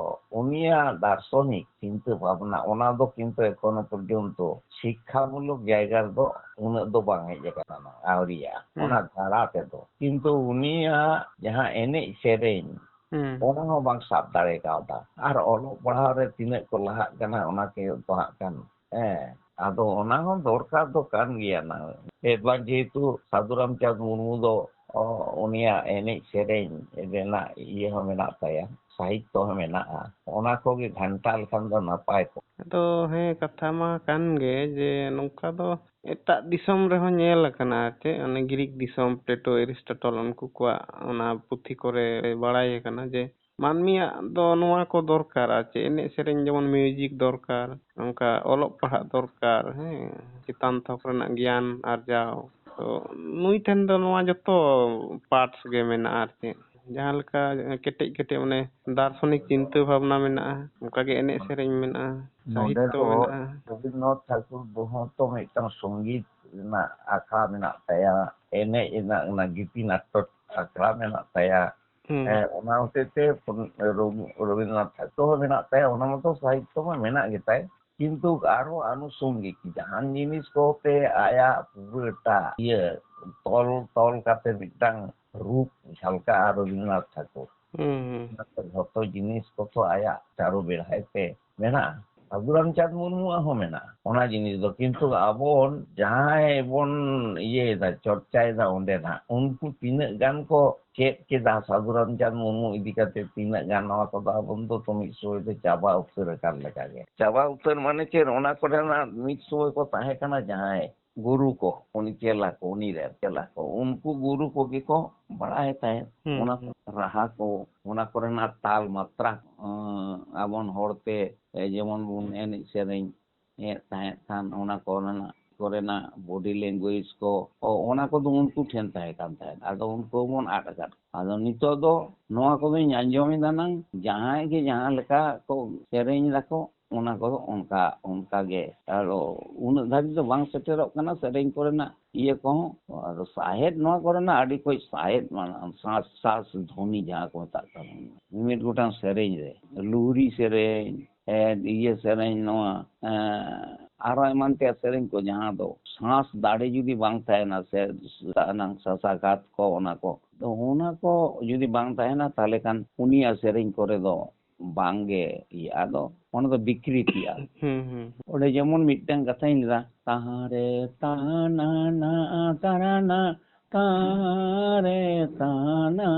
ᱩᱱᱤᱭᱟᱜ ᱫᱟᱨᱥᱚᱱᱤᱠ ᱪᱤᱱᱛᱟᱹ ᱵᱷᱟᱵᱱᱟ ᱚᱱᱟ ᱫᱚ ᱠᱤᱱᱛᱩ ᱮᱠᱷᱚᱱᱳ ᱯᱚᱨᱡᱚᱱᱛᱚ ᱥᱤᱠᱠᱷᱟ ᱢᱩᱞᱚᱠ ᱡᱟᱭᱜᱟ ᱨᱮᱫᱚ ᱩᱱᱟᱹᱜ ᱫᱚ ᱵᱟᱝ ᱦᱮᱡ ᱟᱠᱟᱱᱟ, ᱟᱹᱣᱨᱤᱭᱟᱜᱼᱟ ᱦᱩᱸ ᱚᱱᱟ ᱫᱷᱟᱨᱟ ᱛᱮᱫᱚ᱾ ᱠᱤᱱᱛᱩ ᱩᱱᱤᱭᱟᱜ ᱡᱟᱦᱟᱸ ᱮᱱᱮᱡ ᱥᱮᱨᱮᱧ ᱦᱩᱸ ᱚᱱᱟ ᱦᱚᱸ ᱵᱟᱝ ᱥᱟᱵ ᱫᱟᱲᱮ ᱠᱟᱣᱫᱟ, ᱟᱨ ᱚᱞᱚᱜ ᱯᱟᱲᱦᱟᱣ ᱨᱮ ᱛᱤᱱᱟᱹᱜ ᱠᱚ ᱞᱟᱦᱟᱜ ᱠᱟᱱᱟ ᱚᱱᱟ ᱠᱚ ᱦᱟᱸᱜ ᱠᱟᱱ ᱟᱫᱚ ᱚᱱᱟ ᱦᱚᱸ ᱫᱚᱨᱠᱟᱨ ᱫᱚ ᱠᱟᱱ ᱜᱮᱭᱟ ᱱᱟ, ᱡᱮᱦᱮᱛᱩ ᱥᱟᱹᱫᱷᱩ ᱨᱟᱢᱪᱟᱸᱫᱽ ᱢᱩᱨᱢᱩ ᱫᱚ ᱩᱱᱤᱭᱟᱜ ᱮᱱᱮᱡ ᱥᱮᱨᱮᱧ ᱨᱮᱱᱟᱜ ᱤᱭᱟᱹ ᱦᱚᱸ ᱢᱮᱱᱟᱜ ᱛᱟᱭᱟ, ᱥᱟᱦᱤᱛᱛᱚ ᱦᱚᱸ ᱢᱮᱱᱟᱜᱼᱟ, ᱚᱱᱟ ᱠᱚᱜᱮ ᱜᱷᱟᱱᱴᱟ ᱞᱮᱠᱷᱟᱱ ᱫᱚ ᱱᱟᱯᱟᱭ ᱠᱚᱜᱼᱟ᱾ ᱟᱫᱚ ᱦᱮᱸ ᱠᱟᱛᱷᱟ ᱢᱟ ᱠᱟᱱ ᱜᱮ ᱡᱮ ᱱᱚᱝᱠᱟ ᱫᱚ ᱮᱴᱟᱜ ᱫᱤᱥᱚᱢ ᱨᱮᱦᱚᱸ ᱧᱮᱞ ᱟᱠᱟᱱᱟ, ᱚᱱᱮ ᱜᱨᱤᱠ ᱫᱤᱥᱚᱢ ᱯᱞᱮᱴᱳ ᱮᱨᱤᱥᱴᱮᱴᱚᱞ ᱩᱱᱠᱩ ᱠᱚᱣᱟᱜ ᱚᱱᱟ ᱯᱩᱛᱷᱤ ᱠᱚᱨᱮ ᱵᱟᱲᱟᱭ ᱟᱠᱟᱱᱟ ᱡᱮ ᱢᱟᱹᱱᱢᱤᱭᱟᱜ ᱫᱚ ᱱᱚᱣᱟ ᱠᱚ ᱫᱚᱨᱠᱟᱨᱟ, ᱮᱱᱮᱡ ᱥᱮᱨᱮᱧ ᱡᱮᱢᱚᱱ ᱢᱤᱭᱩᱡᱤᱠ ᱫᱚᱨᱠᱟর, ᱚᱱᱠᱟ ᱚᱞᱚᱜ ᱯᱟᱲᱦᱟᱜ ᱫᱚᱨᱠᱟর, ᱪᱮᱛᱟᱱ ᱛᱷᱚᱠ ᱨᱮᱱᱟᱜ ᱜᱮᱭᱟᱱ ᱟᱨᱡᱟᱣ, ᱛᱚ ᱱᱩᱭ ᱴᱷᱮᱱ ᱫᱚ ᱱᱚᱣᱟ ᱡᱚᱛᱚ ᱯᱟᱨᱴᱥ ᱜᱮ ᱢᱮᱱᱟᱜᱼᱟ ᱟᱨ ᱪᱮᱫ ᱡᱟᱦᱟᱸ ᱞᱮᱠᱟ ᱠᱮᱴᱮᱡ ᱢᱟᱱᱮ ᱫᱟᱨᱥᱚᱱᱤᱠ ᱪᱤᱱᱛᱟᱹ ᱵᱷᱟᱵᱱᱟ ᱢᱮᱱᱟᱜᱼᱟ, ᱚᱱᱠᱟᱜᱮ ᱮᱱᱮᱡ ᱥᱮᱨᱮᱧ ᱢᱮᱱᱟᱜᱼᱟ, ᱱᱚᱰᱮ ᱥᱟᱦᱤᱛᱛᱚ ᱫᱚ ᱢᱮᱱᱟᱜᱼᱟ᱾ ᱨᱚᱵᱤᱱᱫᱨᱚᱱᱟᱛᱷ ᱴᱷᱟᱠᱩᱨ ᱫᱚ ᱢᱤᱫᱴᱟᱝ ᱥᱚᱝᱜᱤᱛ ᱨᱮᱱᱟᱜ ᱟᱠᱷᱲᱟ ᱢᱮᱱᱟᱜ ᱛᱟᱭᱟ, ᱮᱱᱮᱡ ᱨᱮᱱᱟᱜ ᱜᱤᱛᱤ ᱱᱟᱴᱴᱚ ᱟᱠᱷᱲᱟ ᱢᱮᱱᱟᱜ ᱛᱟᱭᱟ, ᱦᱩᱸ ᱚᱱᱟ ᱦᱚᱛᱮᱡ ᱛᱮ ᱨᱚᱵᱤᱱᱫᱨᱚᱱᱟᱛᱷ ᱴᱷᱟᱠᱩᱨ ᱦᱚᱸ ᱢᱮᱱᱟᱜ ᱛᱟᱭᱟ, ᱚᱱᱟ ᱢᱚᱛᱚ ᱥᱟᱦᱤᱛᱛᱚ ᱢᱟ ᱢᱮᱱᱟᱜ ᱜᱮᱛᱟᱭ, ᱠᱤᱱᱛᱩ ᱟᱨᱦᱚᱸ ᱟᱱᱩᱥᱚᱝᱜᱤক ᱡᱟᱦᱟᱱ ᱡᱤᱱᱤᱥ ᱠᱚᱛᱮ ᱟᱭᱟᱜ ᱯᱩᱨᱟᱹᱴᱟ ᱛᱚᱞ ᱠᱟᱛᱮ ᱢᱤᱫᱴᱟᱝ ᱨূᱯ ᱡᱷᱟᱞᱠᱟᱜᱼᱟ ᱨᱚᱵᱤᱱᱫᱨᱚᱱᱟᱛᱷ ᱴᱷᱟᱠᱩর, ᱦᱩᱸ ᱡᱷᱚᱛᱚ ᱡᱤᱱᱤᱥ ᱠᱚᱛᱚ ᱟᱭᱟᱜ ᱪᱟᱨᱚ ᱵᱮᱲᱦᱟᱭ ᱛᱮ ᱢᱮᱱᱟᱜᱼᱟ, ᱥᱟᱹᱫᱷᱩ ᱨᱟᱢᱪᱟᱸᱫᱽ ᱢᱩᱨᱢᱩᱣᱟᱜ ᱦᱚᱸ ᱢᱮᱱᱟᱜᱼᱟ ᱚᱱᱟ ᱡᱤᱱᱤᱥ ᱫᱚ, ᱠᱤᱱᱛᱩ ᱟᱵᱚ ᱡᱟᱦᱟᱸᱭ ᱵᱚᱱ ᱤᱭᱟᱹᱭᱮᱫᱟ ᱪᱚᱨᱪᱟᱭᱮᱫᱟ ᱚᱸᱰᱮᱱᱟᱜ ᱩᱱᱠᱩ ᱛᱤᱱᱟᱹᱜ ᱜᱟᱱ ᱠᱚ ᱪᱮᱫ ᱠᱮᱫᱟ ᱥᱟᱹᱫᱷᱩ ᱨᱟᱢᱪᱟᱸᱫᱽ ᱢᱩᱨᱢᱩ ᱤᱫᱤ ᱠᱟᱛᱮ ᱛᱤᱱᱟᱹᱜ ᱜᱟᱱ, ᱱᱚᱣᱟ ᱠᱚᱫᱚ ᱟᱵᱚ ᱫᱚ ᱢᱤᱫ ᱥᱚᱢᱚᱭ ᱫᱚ ᱪᱟᱵᱟ ᱩᱛᱟᱹᱨ ᱟᱠᱟᱱ ᱞᱮᱠᱟᱜᱮ᱾ ᱪᱟᱵᱟ ᱩᱛᱟᱹᱨ ᱢᱟᱱᱮ ᱪᱮᱫ, ᱚᱱᱟ ᱠᱚᱨᱮᱱᱟᱜ ᱢᱤᱫ ᱥᱚᱢᱚᱭ ᱠᱚ ᱛᱟᱦᱮᱸ ᱠᱟᱱᱟ ᱡᱟᱦᱟᱸᱭ ᱜᱩᱨᱩ ko ᱩᱱᱤ ᱪᱮᱞᱟ ko ᱩᱱᱤ ᱨᱮᱱ ᱪᱮᱞᱟ ko ᱩᱱᱠᱩ ᱜᱩᱨᱩ ᱠᱚᱜᱮ ᱠᱚ ᱵᱟᱲᱟᱭ ᱛᱟᱦᱮᱸᱫ ᱦᱩᱸ ᱚᱱᱟ ᱨᱟᱦᱟ ko, ᱚᱱᱟ ᱠᱚᱨᱮᱱᱟᱜ ᱛᱟᱞ ᱢᱟᱛᱨᱟ ᱟᱵᱚᱱ ᱦᱚᱲᱛᱮ ᱡᱮᱢᱚᱱ ᱵᱚᱱ ᱮᱱᱮᱡ ᱥᱮᱨᱮᱧ ᱛᱟᱦᱮᱸᱫ ᱠᱷᱟᱱ ᱚᱱᱟ ᱠᱚᱨᱮᱱᱟᱜ ᱵᱚᱰᱤ ᱞᱮᱝᱜᱩᱭᱮᱡ ko ᱚᱱᱟ ᱠᱚᱫᱚ ᱩᱱᱠᱩ ᱴᱷᱮᱱ ᱛᱟᱦᱮᱸ ᱠᱟᱱ ᱛᱟᱦᱮᱸᱫ, ᱟᱫᱚ ᱩᱱᱠᱩ ᱵᱚᱱ ᱟᱫ ᱟᱠᱟᱫ᱾ ᱟᱫᱚ ᱱᱤᱛᱚᱜ ᱫᱚ ᱱᱚᱣᱟ ᱠᱚᱫᱚᱧ ᱟᱸᱡᱚᱢᱮᱫᱟ ᱱᱟᱝ ᱡᱟᱦᱟᱸᱭ ᱜᱮ ᱡᱟᱦᱟᱸ ᱞᱮᱠᱟ ᱠᱚ ᱥᱮᱨᱮᱧ ᱫᱟᱠᱚ ᱚᱱᱟ ᱠᱚᱫᱚ ᱚᱱᱠᱟᱜᱮ, ᱟᱨ ᱩᱱᱟᱹᱜ ᱫᱷᱟᱹᱵᱤᱡ ᱫᱚ ᱵᱟᱝ ᱥᱮᱴᱮᱨᱚᱜ ᱠᱟᱱᱟ ᱥᱮᱨᱮᱧ ᱠᱚᱨᱮᱱᱟᱜ ᱤᱭᱟᱹ ᱠᱚᱦᱚᱸ, ᱟᱫᱚ ᱥᱟᱦᱮᱸᱫ ᱱᱚᱣᱟ ᱠᱚᱨᱮᱱᱟᱜ ᱟᱹᱰᱤ ᱠᱚᱡ ᱥᱟᱦᱮᱸᱫ ᱥᱟᱥ ᱫᱷᱚᱱᱤ ᱡᱟᱦᱟᱸ ᱠᱚ ᱢᱮᱛᱟᱜ ᱠᱟᱱᱟ, ᱢᱤᱢᱤᱫ ᱜᱚᱴᱟᱝ ᱥᱮᱨᱮᱧ ᱨᱮ ᱞᱩᱦᱨᱤ ᱥᱮᱨᱮᱧ, ᱤᱭᱟᱹ ᱥᱮᱨᱮᱧ, ᱱᱚᱣᱟ ᱟᱨᱚ ᱮᱢᱟᱱ ᱛᱮᱭᱟᱜ ᱥᱮᱨᱮᱧ ᱠᱚ ᱡᱟᱦᱟᱸ ᱫᱚ ᱥᱟᱸᱥ ᱫᱟᱲᱮ ᱡᱩᱫᱤ ᱵᱟᱝ ᱛᱟᱦᱮᱱᱟ ᱥᱮ ᱥᱟᱥᱟᱜᱷᱟᱛ ko ᱚᱱᱟ ko ᱡᱩᱫᱤ ᱵᱟᱝ ᱛᱟᱦᱮᱱᱟ ᱛᱟᱦᱚᱞᱮ ᱠᱷᱟᱱ ᱩᱱᱤᱭᱟᱜ ᱥᱮᱨᱮᱧ ᱠᱚᱨᱮ ᱫᱚ ᱵᱟᱝᱜᱮ ᱤᱭᱟᱹ, ᱟᱫᱚ ᱚᱱᱟ ᱫᱚ ᱵᱤᱠᱨᱤᱛᱤᱜᱼᱟ᱾ ᱚᱸᱰᱮ ᱡᱮᱢᱚᱱ ᱢᱤᱫᱴᱟᱝ ᱠᱟᱛᱷᱟᱧ ᱞᱟᱹᱭᱫᱟ, ᱛᱟᱦᱟᱨᱮ ᱛᱟᱱᱟ ᱱᱟ ᱛᱟᱨᱟᱱᱟ ᱛᱟᱨᱮ ᱛᱟᱱᱟ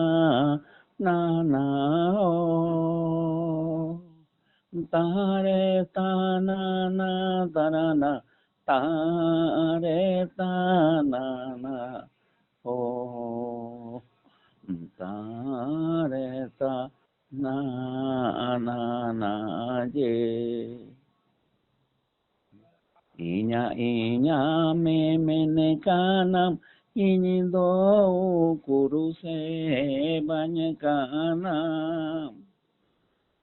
না না ও তারে তানা না তারা না তারে তানা না ও তারে তা না না না যে inya inya me mene kanam ᱤᱧ ᱫᱚ ᱩᱠᱩᱨ ᱥᱮ ᱵᱟᱹᱧ ᱠᱟᱱᱟ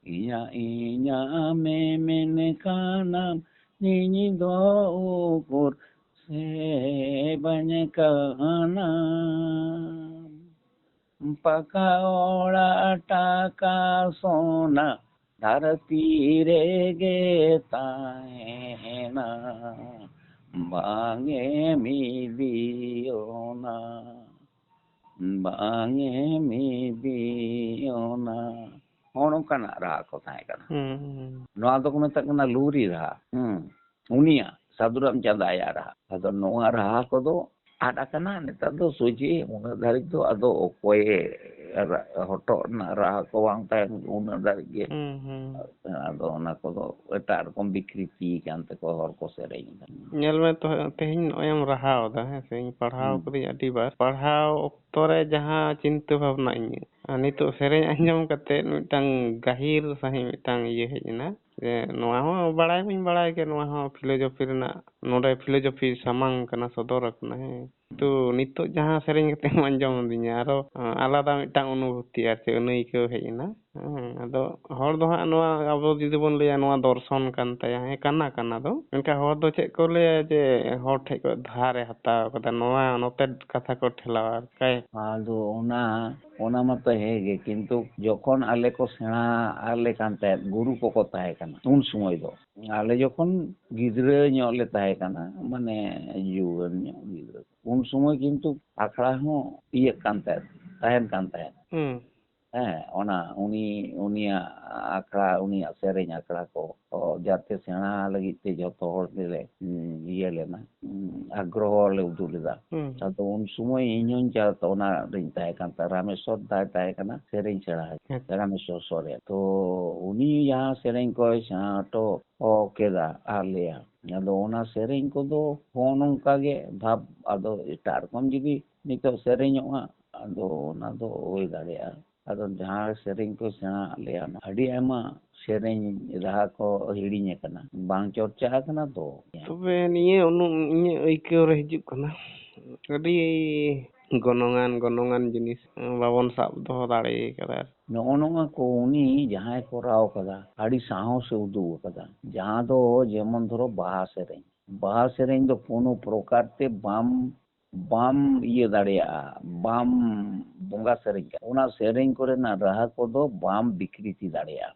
iña me mene kanam nini do ukur se banya kanam paka ora taka sona dharati re ge taena bange mi diona bange mi diona ᱱᱚᱝᱠᱟᱱᱟᱜ ᱨᱟᱦᱟ ᱠᱚ ᱛᱟᱦᱮᱸ ᱠᱟᱱᱟ ᱱᱚᱣᱟ ᱫᱚᱠᱚ ᱢᱮᱛᱟᱜ ᱠᱟᱱᱟ ᱞᱩᱨᱤ ᱨᱟᱦᱟ ᱩᱱᱤᱭᱟᱜ ᱥᱟᱹᱫᱷᱩ ᱨᱟᱢᱪᱟᱸᱫᱽ ᱟᱭᱟᱜ ᱨᱟᱦᱟ ᱟᱫᱚ ᱱᱚᱣᱟ ᱨᱟᱦᱟ ᱠᱚᱫᱚ ᱟᱫ ᱟᱠᱟᱱᱟ ᱱᱮᱛᱟᱨ ᱫᱚ ᱥᱚᱡᱷᱮ ᱩᱱᱟᱹᱜ ᱫᱷᱟᱹᱨᱤᱡ ᱫᱚ ᱟᱫᱚ ᱚᱠᱚᱭ ᱦᱚᱴᱚᱜ ᱨᱮᱱᱟᱜ ᱨᱟᱦᱟ ᱠᱚ ᱵᱟᱝ ᱛᱟᱦᱮᱸ ᱩᱱᱟᱹᱜ ᱫᱷᱟᱹᱨᱤᱡ ᱜᱮ ᱟᱫᱚ ᱚᱱᱟ ᱠᱚᱫᱚ ᱮᱴᱟᱜ ᱨᱚᱠᱚᱢ ᱵᱤᱠᱨᱤᱛᱤ ᱠᱟᱱ ᱛᱮᱠᱚ ᱦᱚᱲ ᱠᱚ ᱥᱮᱨᱮᱧ ᱮᱫᱟ ᱧᱮᱞ ᱢᱮ ᱛᱮᱦᱮᱧ ᱱᱚᱜᱼᱚᱭ ᱮᱢ ᱨᱟᱦᱟᱣᱫᱟ ᱦᱮᱸ ᱥᱮ ᱤᱧ ᱯᱟᱲᱦᱟᱣ ᱠᱟᱹᱫᱟᱹᱧ ᱟᱹᱰᱤ ᱵᱟᱨ ᱯᱟᱲᱦᱟᱣ ᱚᱠᱛᱚ ᱨᱮ ᱡᱟᱦᱟᱸ ᱪᱤᱱᱛᱟᱹ ᱵᱷᱟᱵᱽᱱᱟ ᱤᱧᱟᱹᱜ ᱟᱨ ᱱᱤᱛᱚᱜ ᱥᱮᱨᱮᱧ ᱟᱸᱡᱚᱢ ᱠᱟᱛᱮᱫ ᱢᱤᱫᱴᱟᱝ ᱜᱟᱹᱦᱤᱨ ᱥᱟᱺᱦᱤᱡ ᱢᱤᱫᱴᱟᱝ ᱤᱭᱟᱹ ᱦᱮᱡ ᱮᱱᱟ ᱡᱮ ᱱᱚᱣᱟ ᱦᱚᱸ ᱵᱟᱲᱟᱭ ᱢᱟᱧ ᱵᱟᱲᱟᱭ ᱜᱮ ᱱᱚᱣᱟ ᱦᱚᱸ ᱯᱷᱤᱞᱳᱡᱚᱯᱷᱤ ᱨᱮᱱᱟᱜ ᱱᱚᱰᱮ ᱯᱷᱤᱞᱳᱡᱚᱯᱷᱤ ᱥᱟᱢᱟᱝ ᱠᱟᱱᱟ ᱥᱚᱫᱚᱨ ᱟᱠᱟᱱᱟ ᱦᱮᱸ ᱛᱚ ᱱᱤᱛᱚᱜ ᱡᱟᱦᱟᱸ ᱥᱮᱨᱮᱧ ᱠᱟᱛᱮ ᱮᱢ ᱟᱸᱡᱚᱢ ᱟᱹᱫᱤᱧᱟ ᱟᱨᱚ ᱟᱞᱟᱫᱟ ᱢᱤᱫᱴᱟᱝ ᱚᱱᱩᱵᱷᱩᱛᱤ ᱟᱨ ᱪᱮᱫ ᱟᱹᱱᱟᱹᱭᱠᱟᱹᱣ ᱦᱮᱡ ᱮᱱᱟ ᱟᱫᱚ ᱦᱚᱲ ᱫᱚ ᱦᱟᱸᱜ ᱱᱚᱣᱟ ᱟᱵᱚ ᱡᱩᱫᱤ ᱵᱚᱱ ᱞᱟᱹᱭᱟ ᱱᱚᱣᱟ ᱫᱚᱨᱥᱚᱱ ᱠᱟᱱ ᱛᱟᱭᱟ ᱦᱮᱸ ᱠᱟᱱᱟ ᱫᱚ ᱢᱮᱱᱠᱷᱟᱱ ᱦᱚᱲ ᱫᱚ ᱪᱮᱫ ᱠᱚ ᱞᱟᱹᱭᱟ ᱡᱮ ᱦᱚᱲ ᱴᱷᱮᱡ ᱠᱷᱚᱡ ᱫᱷᱟᱨᱮ ᱦᱟᱛᱟᱣ ᱠᱟᱫᱟ ᱱᱚᱣᱟ ᱱᱚᱛᱮ ᱠᱟᱛᱷᱟ ᱠᱚ ᱴᱷᱮᱞᱟᱣᱟ ᱟᱫᱚ ᱚᱱᱟ ᱢᱟᱛᱚ ᱦᱮᱸᱜᱮ ᱠᱤᱱᱛᱩ ᱡᱚᱠᱷᱚᱱ ᱟᱞᱮ ᱠᱚ ᱥᱮᱬᱟ ᱟᱞᱮ ᱠᱟᱱ ᱛᱟᱦᱮᱸᱫ ᱜᱩᱨᱩ ᱠᱚᱠᱚ ᱛᱟᱦᱮᱸ ᱠᱟᱱᱟ ᱩᱱ ᱥᱚᱢᱚᱭ ᱫᱚ ᱟᱞᱮ ᱡᱚᱠᱷᱚᱱ ᱜᱤᱫᱽᱨᱟᱹ ᱧᱚᱜ ᱞᱮ ᱛᱟᱦᱮᱸ ᱠᱟᱱᱟ ᱢᱟᱱᱮ ᱡᱩᱣᱟᱹᱱ ᱧᱚᱜ ᱜᱤᱫᱽᱨᱟᱹ ᱩᱱ ᱥᱚᱢᱚᱭ ᱠᱤᱱᱛᱩ ᱟᱠᱷᱲᱟ ᱦᱚᱸ ᱤᱭᱟᱹᱜ ᱠᱟᱱ ᱛᱟᱦᱮᱸᱱ ᱦᱮᱸ ᱚᱱᱟ ᱩᱱᱤᱭᱟᱜ ᱟᱠᱷᱲᱟ ᱩᱱᱤᱭᱟᱜ ᱥᱮᱨᱮᱧ ᱟᱠᱷᱲᱟ ko ᱡᱟᱛᱮ ᱥᱮᱬᱟ ᱞᱟᱹᱜᱤᱫ ᱛᱮ ᱡᱚᱛᱚ ᱦᱚᱲ ᱜᱮᱞᱮ ᱤᱭᱟᱹ ᱞᱮᱱᱟ ᱟᱜᱽᱨᱚᱦᱚ ᱞᱮ ᱩᱫᱩᱜ ᱞᱮᱫᱟ ᱟᱫᱚ ᱩᱱ ᱥᱚᱢᱚᱭ ᱤᱧ ᱦᱚᱧ ᱪᱟᱞᱟᱜ ᱚᱱᱟ ᱨᱤᱧ ᱛᱟᱦᱮᱸ ᱠᱟᱱ ᱨᱟᱢᱮᱥᱥᱚᱨ ᱛᱟᱦᱮᱸ ᱠᱟᱱᱟ ᱥᱮᱨᱮᱧ ᱥᱮᱬᱟ ᱨᱟᱢᱮᱥᱥᱚᱨ ᱥᱚᱨᱮᱱ ᱛᱚ ᱩᱱᱤ ᱡᱟᱦᱟᱸ ᱥᱮᱨᱮᱧ ᱠᱚᱭ ᱥᱮᱬᱟ ᱦᱚᱴᱚ ᱠᱮᱫᱟ ᱟᱞᱮᱭᱟ ᱟᱫᱚ ᱚᱱᱟ ᱥᱮᱨᱮᱧ ᱠᱚᱫᱚ ᱦᱚᱸ ᱱᱚᱝᱠᱟ ᱜᱮ ᱵᱷᱟᱵᱽ ᱟᱫᱚ ᱮᱴᱟᱜ ᱨᱚᱠᱚᱢ ᱡᱩᱫᱤ ᱱᱤᱛᱚᱜ ᱥᱮᱨᱮᱧᱚᱜᱼᱟ ᱟᱫᱚ ᱚᱱᱟ ᱫᱚ ᱦᱩᱭ ᱫᱟᱲᱮᱭᱟᱜᱼᱟ ᱟᱫᱚ ᱡᱟᱦᱟᱸ ᱥᱮᱨᱮᱧ ko ᱥᱮᱬᱟ ᱟᱞᱮᱭᱟ ᱟᱹᱰᱤ ᱟᱭᱢᱟ ᱥᱮᱨᱮᱧ ᱨᱟᱦᱟ ᱠᱚ ᱦᱤᱲᱤᱧ ᱟᱠᱟᱱᱟ ᱵᱟᱝ ᱪᱚᱨᱪᱟ ᱟᱠᱟᱱᱟ ᱛᱚ ᱛᱚᱵᱮ ᱱᱤᱭᱟᱹ ᱤᱧᱟᱹᱜ ᱟᱹᱭᱠᱟᱹᱣ ᱨᱮ ᱦᱤᱡᱩᱜ ᱠᱟᱱᱟ ᱟᱹᱰᱤ ᱜᱚᱱᱚᱝᱟᱱ ᱡᱤᱱᱤᱥ ᱵᱟᱵᱚᱱ ᱥᱟᱵ ᱫᱚᱦᱚ ᱫᱟᱲᱮ ᱠᱟᱫᱟ ᱱᱚᱜᱼᱚ ᱱᱚᱣᱟ ᱠᱚ ᱩᱱᱤ ᱡᱟᱦᱟᱸᱭ ᱠᱚᱨᱟᱣ ᱠᱟᱫᱟ ᱟᱹᱰᱤ ᱥᱟᱦᱚᱥᱮ ᱩᱫᱩᱜ ᱟᱠᱟᱫᱟ ᱡᱟᱦᱟᱸ ᱫᱚ ᱡᱮᱢᱚᱱ ᱫᱷᱚᱨᱚ ᱵᱟᱦᱟ ᱥᱮᱨᱮᱧ ᱫᱚ ᱠᱳᱱᱳ ᱯᱨᱚᱠᱟর ᱛᱮ ᱵᱟᱢ ᱤᱭᱟᱹ ᱫᱟᱲᱮᱭᱟᱜᱼᱟ ᱵᱟᱢ ᱵᱚᱸᱜᱟ ᱥᱮᱨᱮᱧ ᱚᱱᱟ ᱥᱮᱨᱮᱧ ᱠᱚᱨᱮᱱᱟᱜ ᱨᱟᱦᱟ ᱠᱚᱫᱚ ᱵᱟᱢ ᱵᱤᱠᱨᱤᱛᱤ ᱫᱟᱲᱮᱭᱟᱜᱼᱟ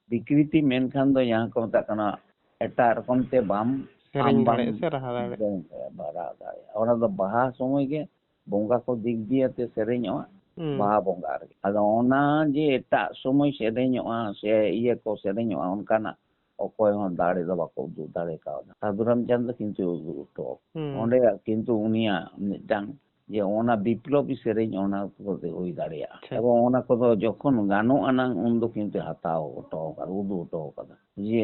ᱵᱤᱠᱨᱤᱛᱤ ᱢᱮᱱᱠᱷᱟᱱ ᱫᱚ ᱡᱟᱦᱟᱸ ᱠᱚ ᱢᱮᱛᱟᱜ ᱠᱟᱱᱟ ᱮᱴᱟᱜ ᱨᱚᱠᱚᱢ ᱛᱮ ᱵᱟᱢ ᱫᱟᱲᱮᱭᱟᱜᱼᱟ ᱥᱮ ᱨᱟᱦᱟ ᱫᱟᱲᱮᱭᱟᱜᱼᱟ ᱚᱱᱟ ᱫᱚ ᱵᱟᱦᱟ ᱥᱚᱢᱚᱭ ᱜᱮ ᱵᱚᱸᱜᱟ ᱠᱚ ᱫᱤᱠ ᱫᱤᱭᱮ ᱛᱮ ᱥᱮᱨᱮᱧᱚᱜᱼᱟ ᱵᱟᱦᱟ ᱵᱚᱸᱜᱟ ᱨᱮ ᱟᱫᱚ ᱚᱱᱟ ᱡᱮ ᱮᱴᱟᱜ ᱥᱚᱢᱚᱭ ᱥᱮᱨᱮᱧᱚᱜᱼᱟ ᱥᱮ ᱤᱭᱟᱹ ko ᱥᱮᱨᱮᱧᱚᱜᱼᱟ ᱚᱱᱠᱟᱱᱟᱜ ᱚᱠᱚᱭ ᱦᱚᱸ ᱫᱟᱲᱮ ᱫᱚ ᱵᱟᱠᱚ ᱩᱫᱩᱜ ᱫᱟᱲᱮ ᱠᱟᱣᱫᱟ ᱥᱟᱹᱫᱷᱩ ᱨᱟᱢᱪᱟᱸᱫᱽ ᱫᱚ ᱠᱤᱱᱛᱩ ᱩᱫᱩᱜ ᱦᱚᱴᱚ ᱚᱸᱰᱮ ᱠᱤᱱᱛᱩ ᱩᱱᱤᱭᱟᱜ ᱢᱤᱫᱴᱟᱝ ᱡᱮ ᱚᱱᱟ ᱵᱤᱯᱞᱚᱵী ᱥᱮᱨᱮᱧ ᱚᱱᱟ ᱠᱚᱫᱚ ᱦᱩᱭ ᱫᱟᱲᱮᱭᱟᱜᱼᱟ ᱮᱵᱚᱝ ᱚᱱᱟ ᱠᱚᱫᱚ ᱡᱚᱠᱷᱚᱱ ᱜᱟᱱᱚᱜ ᱟᱱᱟᱝ ᱩᱱᱫᱚ ᱠᱤᱱᱛᱩ ᱦᱟᱛᱟᱣ ᱦᱚᱴᱚ ᱟᱠᱟᱫᱟ ᱩᱫᱩᱜ ᱦᱚᱴᱚ ᱟᱠᱟᱫᱟ ᱡᱮ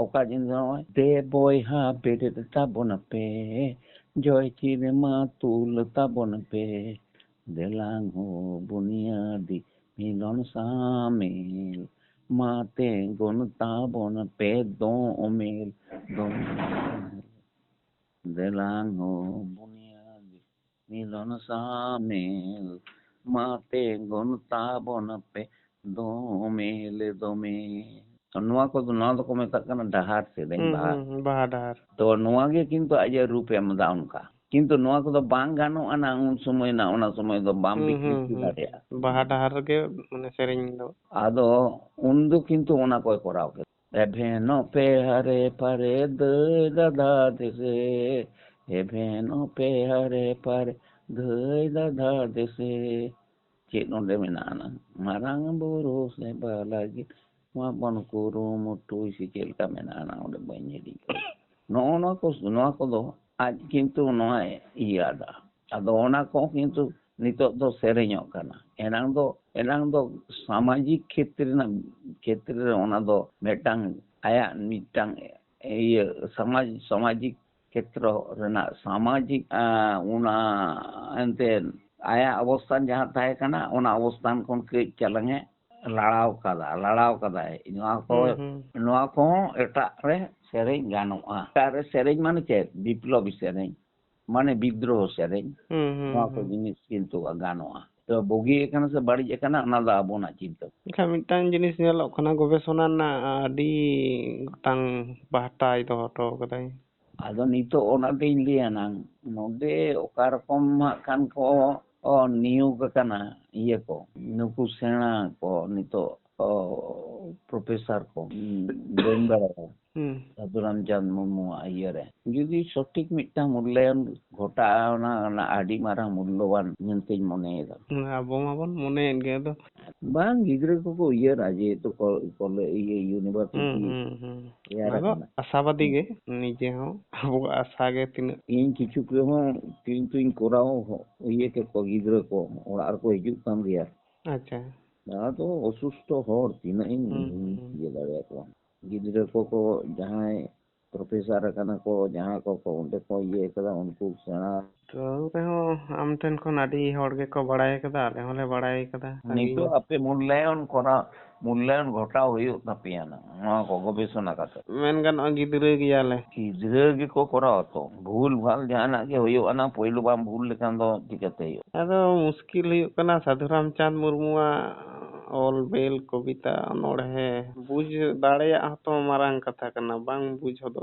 ᱚᱠᱟ ᱡᱤᱱᱤᱥ ᱱᱚᱜᱼᱚᱭ ᱫᱮ ᱵᱚᱭᱦᱟ ᱵᱮᱨᱮᱫ ᱛᱟᱵᱚᱱ ᱯᱮ ᱡᱚᱭ ᱪᱤᱨ ᱢᱟ ᱛᱩᱞ ᱛᱟᱵᱚᱱ ᱯᱮ ᱫᱮᱞᱟᱝ ᱦᱳ বুনিয়াদি মিলন সামিল মাতে গুণ তাবন পে দোমেল দেলাং হো বুনিয়াদি মিলন সামিল মাতে গুণ তাবন পে দোমেল ᱱᱚᱣᱟ ᱫᱚᱠᱚ ᱢᱮᱛᱟᱜ ᱠᱟᱱᱟ ᱰᱟᱦᱟᱨ ᱥᱮᱨᱮᱧ ᱵᱟᱦᱟ ᱰᱟᱦᱟᱨ ᱛᱚ ᱱᱚᱣᱟ ᱜᱮ ᱠᱤᱱᱛᱩ ᱟᱡ ᱨᱩᱯ ᱮᱢ ᱮᱫᱟ ᱚᱱᱠᱟ ᱠᱤᱱᱛᱩ ᱱᱚᱣᱟ ᱠᱚᱫᱚ ᱵᱟᱝ ᱜᱟᱱᱚᱜᱼᱟ ᱱᱟ ᱩᱱ ᱥᱚᱢᱚᱭ ᱚᱱᱟ ᱥᱚᱢᱚᱭ ᱫᱚ ᱵᱟᱢ ᱵᱤᱠᱨᱤᱛᱤ ᱫᱟᱲᱮᱭᱟᱜᱼᱟ ᱵᱟᱦᱟ ᱰᱟᱦᱟᱨ ᱨᱮᱜᱮ ᱢᱟᱱᱮ ᱥᱮᱨᱮᱧ ᱫᱚ ᱟᱫᱚ ᱩᱱ ᱫᱚ ᱠᱤᱱᱛᱩ ᱚᱱᱟ ᱠᱚᱭ ᱠᱚᱨᱟᱣ ᱠᱮᱫᱟ এভেনো পেহারে পারে দই দাদা দেশে এভেনো পেহারে পারে দই দাদা দেশে ᱪᱮᱫ ᱚᱸᱰᱮ ᱢᱮᱱᱟᱜᱼᱟ ᱢᱟᱨᱟᱝ ᱵᱩᱨᱩ ᱥᱮᱵᱟ ᱞᱟᱹᱜᱤᱫ ᱢᱟᱵᱚᱱ ᱠᱩᱨᱩᱢᱩᱴᱩᱭ ᱥᱮ ᱪᱮᱫ ᱞᱮᱠᱟ ᱢᱮᱱᱟᱜᱼᱟ ᱚᱸᱰᱮ ᱵᱟᱹᱧ ᱦᱤᱲᱤᱧ ᱠᱟᱫᱟ ᱱᱚᱣᱟ ᱠᱚᱫᱚ ᱟᱡ ᱠᱤᱱᱛᱩ ᱱᱚᱣᱟᱭ ᱤᱭᱟᱹᱫᱟ ᱟᱫᱚ ᱚᱱᱟ ᱠᱚ ᱠᱤᱱᱛᱩ ᱱᱤᱛᱚᱜ ᱫᱚ ᱥᱮᱨᱮᱧᱚᱜ ᱠᱟᱱᱟ ᱮᱱᱟᱝ ᱫᱚ ᱥᱟᱢᱟᱡᱤᱠ ᱠᱷᱮᱛᱨᱮ ᱨᱮ ᱚᱱᱟ ᱫᱚ ᱢᱤᱫᱴᱟᱝ ᱟᱭᱟᱜ ᱢᱤᱫᱴᱟᱝ ᱤᱭᱟᱹ ᱥᱟᱢᱟᱡᱤᱠ ᱠᱷᱮᱛᱨᱚ ᱨᱮᱱᱟᱜ ᱥᱟᱢᱟᱡᱤᱠ ᱚᱱᱟ ᱮᱱᱛᱮᱫ ᱟᱭᱟᱜ ᱚᱵᱚᱥᱛᱷᱟᱱ ᱡᱟᱦᱟᱸ ᱛᱟᱦᱮᱸ ᱠᱟᱱᱟ ᱚᱱᱟ ᱚᱵᱚᱥᱛᱷᱟᱱ ᱠᱷᱚᱱ ᱠᱟᱹᱡ ᱪᱟᱞᱟᱝ ᱮ ᱞᱟᱲᱟᱣ ᱠᱟᱫᱟᱭ ᱱᱚᱣᱟ ᱠᱚᱦᱚᱸ ᱮᱴᱟᱜ ᱨᱮ ᱥᱮᱨᱮᱧ ᱜᱟᱱᱚᱜᱼᱟ ᱮᱴᱟᱜ ᱨᱮ ᱥᱮᱨᱮᱧ ᱢᱟᱱᱮ ᱪᱮᱫ ᱵᱤᱯᱞᱚᱵী ᱥᱮᱨᱮᱧ ᱢᱟᱱᱮ ᱵᱤᱫᱽᱫᱨᱳᱦᱚ ᱥᱮᱨᱮᱧ ᱱᱚᱣᱟ ᱠᱚ ᱡᱤᱱᱤᱥ ᱠᱤᱱᱛᱩ ᱜᱟᱱᱚᱜᱼᱟ ᱛᱚ ᱵᱩᱜᱤ ᱟᱠᱟᱱᱟ ᱥᱮ ᱵᱟᱹᱲᱤᱡ ᱟᱠᱟᱱᱟ ᱚᱱᱟ ᱫᱚ ᱟᱵᱚᱱᱟᱜ ᱪᱤᱱᱛᱟᱹ ᱮᱱᱠᱷᱟᱱ ᱢᱤᱫᱴᱟᱝ ᱡᱤᱱᱤᱥ ᱧᱮᱞᱚᱜ ᱠᱟᱱᱟ ᱜᱚᱵᱮᱥᱚᱱᱟ ᱨᱮᱱᱟᱜ ᱟᱹᱰᱤ ᱜᱚᱴᱟᱝ ᱯᱟᱦᱴᱟᱭ ᱫᱚᱦᱚ ᱦᱚᱴᱚ ᱠᱟᱫᱟᱭ ᱟᱫᱚ ᱱᱤᱛᱚᱜ ᱚᱱᱟᱛᱤᱧ ᱞᱟᱹᱭᱟ ᱱᱟᱝ ᱱᱚᱰᱮ ᱚᱠᱟ ᱨᱚᱠᱚᱢ ᱦᱟᱸᱜ ᱠᱷᱟᱱ ᱠᱚ ᱱᱤᱭᱳᱜ ᱟᱠᱟᱱᱟ ᱤᱭᱟᱹ ko ᱱᱩᱠᱩ ᱥᱮᱬᱟ ko ᱱᱤᱛᱚᱜ ᱯᱨᱚফᱮᱥᱟর ko ᱵᱟᱹᱧ ᱵᱟᱲᱟᱭᱟ ᱥᱟᱹᱫᱷᱩ ᱨᱟᱢᱪᱟᱸᱫᱽ ᱢᱩᱨᱢᱩᱣᱟᱜ ᱤᱭᱟᱹᱨᱮ ᱡᱩᱫᱤ ᱥᱚᱴᱷᱤᱠ ᱢᱤᱫᱴᱟᱝ ᱢᱩᱞᱞᱟᱭᱚᱱ ᱜᱷᱚᱴᱟᱜᱼᱟ ᱚᱱᱟ ᱟᱹᱰᱤ ᱢᱟᱨᱟᱝ ᱢᱩᱞᱞᱚᱵᱟᱱ ᱢᱮᱱᱛᱮᱧ ᱢᱚᱱᱮᱭᱮᱫᱟ ᱟᱵᱚ ᱢᱟᱵᱚᱱ ᱢᱚᱱᱮᱭᱮᱫ ᱜᱮ ᱟᱫᱚ ᱵᱟᱝ ᱜᱤᱫᱽᱨᱟᱹ ᱠᱚᱠᱚ ᱩᱭᱦᱟᱹᱨᱟ ᱡᱮᱦᱮᱛᱩ ᱤᱭᱩᱱᱤᱵᱷᱟᱨᱥᱤᱴᱤ ᱛᱮᱭᱟᱨ ᱟᱫᱚ ᱟᱠᱟᱱᱟ ᱟᱥᱟᱵᱟᱫᱤ ᱜᱮ ᱱᱤᱡᱮ ᱦᱚᱸ ᱟᱵᱚᱣᱟᱜ ᱟᱥᱟ ᱜᱮ ᱛᱤᱱᱟᱹᱜ ᱤᱧ ᱠᱤᱪᱷᱩ ᱨᱮᱦᱚᱸ ᱠᱤᱱᱛᱩᱧ ᱠᱚᱨᱟᱣ ᱤᱭᱟᱹ ᱠᱮᱫ ᱠᱚ ᱜᱤᱫᱽᱨᱟᱹ ko ᱚᱲᱟᱜ ᱨᱮᱠᱚ ᱦᱤᱡᱩᱜ ᱠᱟᱱ ᱜᱮᱭᱟ ᱟᱪᱪᱷᱟ ᱟᱫᱚ ᱚᱥᱩᱥᱛᱷᱚ ᱦᱚᱲ ᱛᱤᱱᱟᱹᱜ ᱤᱧ ᱤᱭᱟᱹ ᱫᱟᱲᱮᱭᱟᱠᱚᱣᱟ ᱜᱤᱫᱽᱨᱟᱹ ᱠᱚ ᱡᱟᱦᱟᱸᱭ ᱯᱨᱚᱯᱷᱮᱥᱟᱨ ᱟᱠᱟᱱᱟ ko ᱡᱟᱦᱟᱸ ko ᱚᱸᱰᱮ ko ᱤᱭᱟᱹ ᱟᱠᱟᱫᱟ ᱩᱱᱠᱩ ᱥᱮᱬᱟ ᱛᱟᱹᱣ ᱨᱮᱦᱚᱸ ᱟᱢ ᱴᱷᱮᱱ ᱠᱷᱚᱱ ᱟᱹᱰᱤ ᱦᱚᱲ ᱜᱮᱠᱚ ᱵᱟᱲᱟᱭ ᱟᱠᱟᱫᱟ ᱟᱞᱮ ᱦᱚᱸᱞᱮ ᱵᱟᱲᱟᱭ ᱟᱠᱟᱫᱟ ᱱᱤᱛᱚᱜ ᱟᱯᱮ ᱢᱩᱞᱞᱟᱭᱚᱱ ᱜᱷᱚᱴᱟᱣ ᱦᱩᱭᱩᱜ ᱛᱟᱯᱮᱭᱟ ᱱᱚᱣᱟ ᱠᱚ ᱜᱚᱵᱮᱥᱚᱱᱟ ᱠᱟᱛᱮ ᱢᱮᱱ ᱜᱟᱱᱚᱜᱼᱟ ᱜᱤᱫᱽᱨᱟᱹ ᱜᱮᱭᱟᱞᱮ ᱜᱤᱫᱽᱨᱟᱹ ᱜᱮᱠᱚ ᱠᱚᱨᱟᱣᱟ ᱛᱚ ᱵᱷᱩᱞ ᱵᱷᱟᱞ ᱡᱟᱦᱟᱱᱟᱜ ᱜᱮ ᱦᱩᱭᱩᱜᱼᱟ ना ᱯᱳᱭᱞᱳ ᱵᱟᱢ ᱵᱷᱩᱞ ᱞᱮᱠᱷᱟᱱ ᱫᱚ ᱪᱤᱠᱟᱹᱛᱮ ᱦᱩᱭᱩᱜᱼᱟ ᱟᱫᱚ ᱢᱩᱥᱠᱤᱞ ᱦᱩᱭᱩᱜ ᱠᱟᱱᱟ ᱥᱟᱹᱫᱷᱩ ᱨᱟᱢᱪᱟᱸᱫᱽ ᱢᱩᱨᱢᱩᱣᱟᱜ ᱚᱞ ᱵᱮᱞ ᱠᱚᱵᱤᱛᱟ ᱚᱱᱚᱬᱦᱮ ᱵᱩᱡᱽ ᱫᱟᱲᱮᱭᱟᱜ ᱦᱚᱸᱛᱚ ᱢᱟᱨᱟᱝ ᱠᱟᱛᱷᱟ ᱠᱟᱱᱟ ᱵᱟᱝ ᱵᱩᱡᱽ ᱦᱚᱫᱚᱜ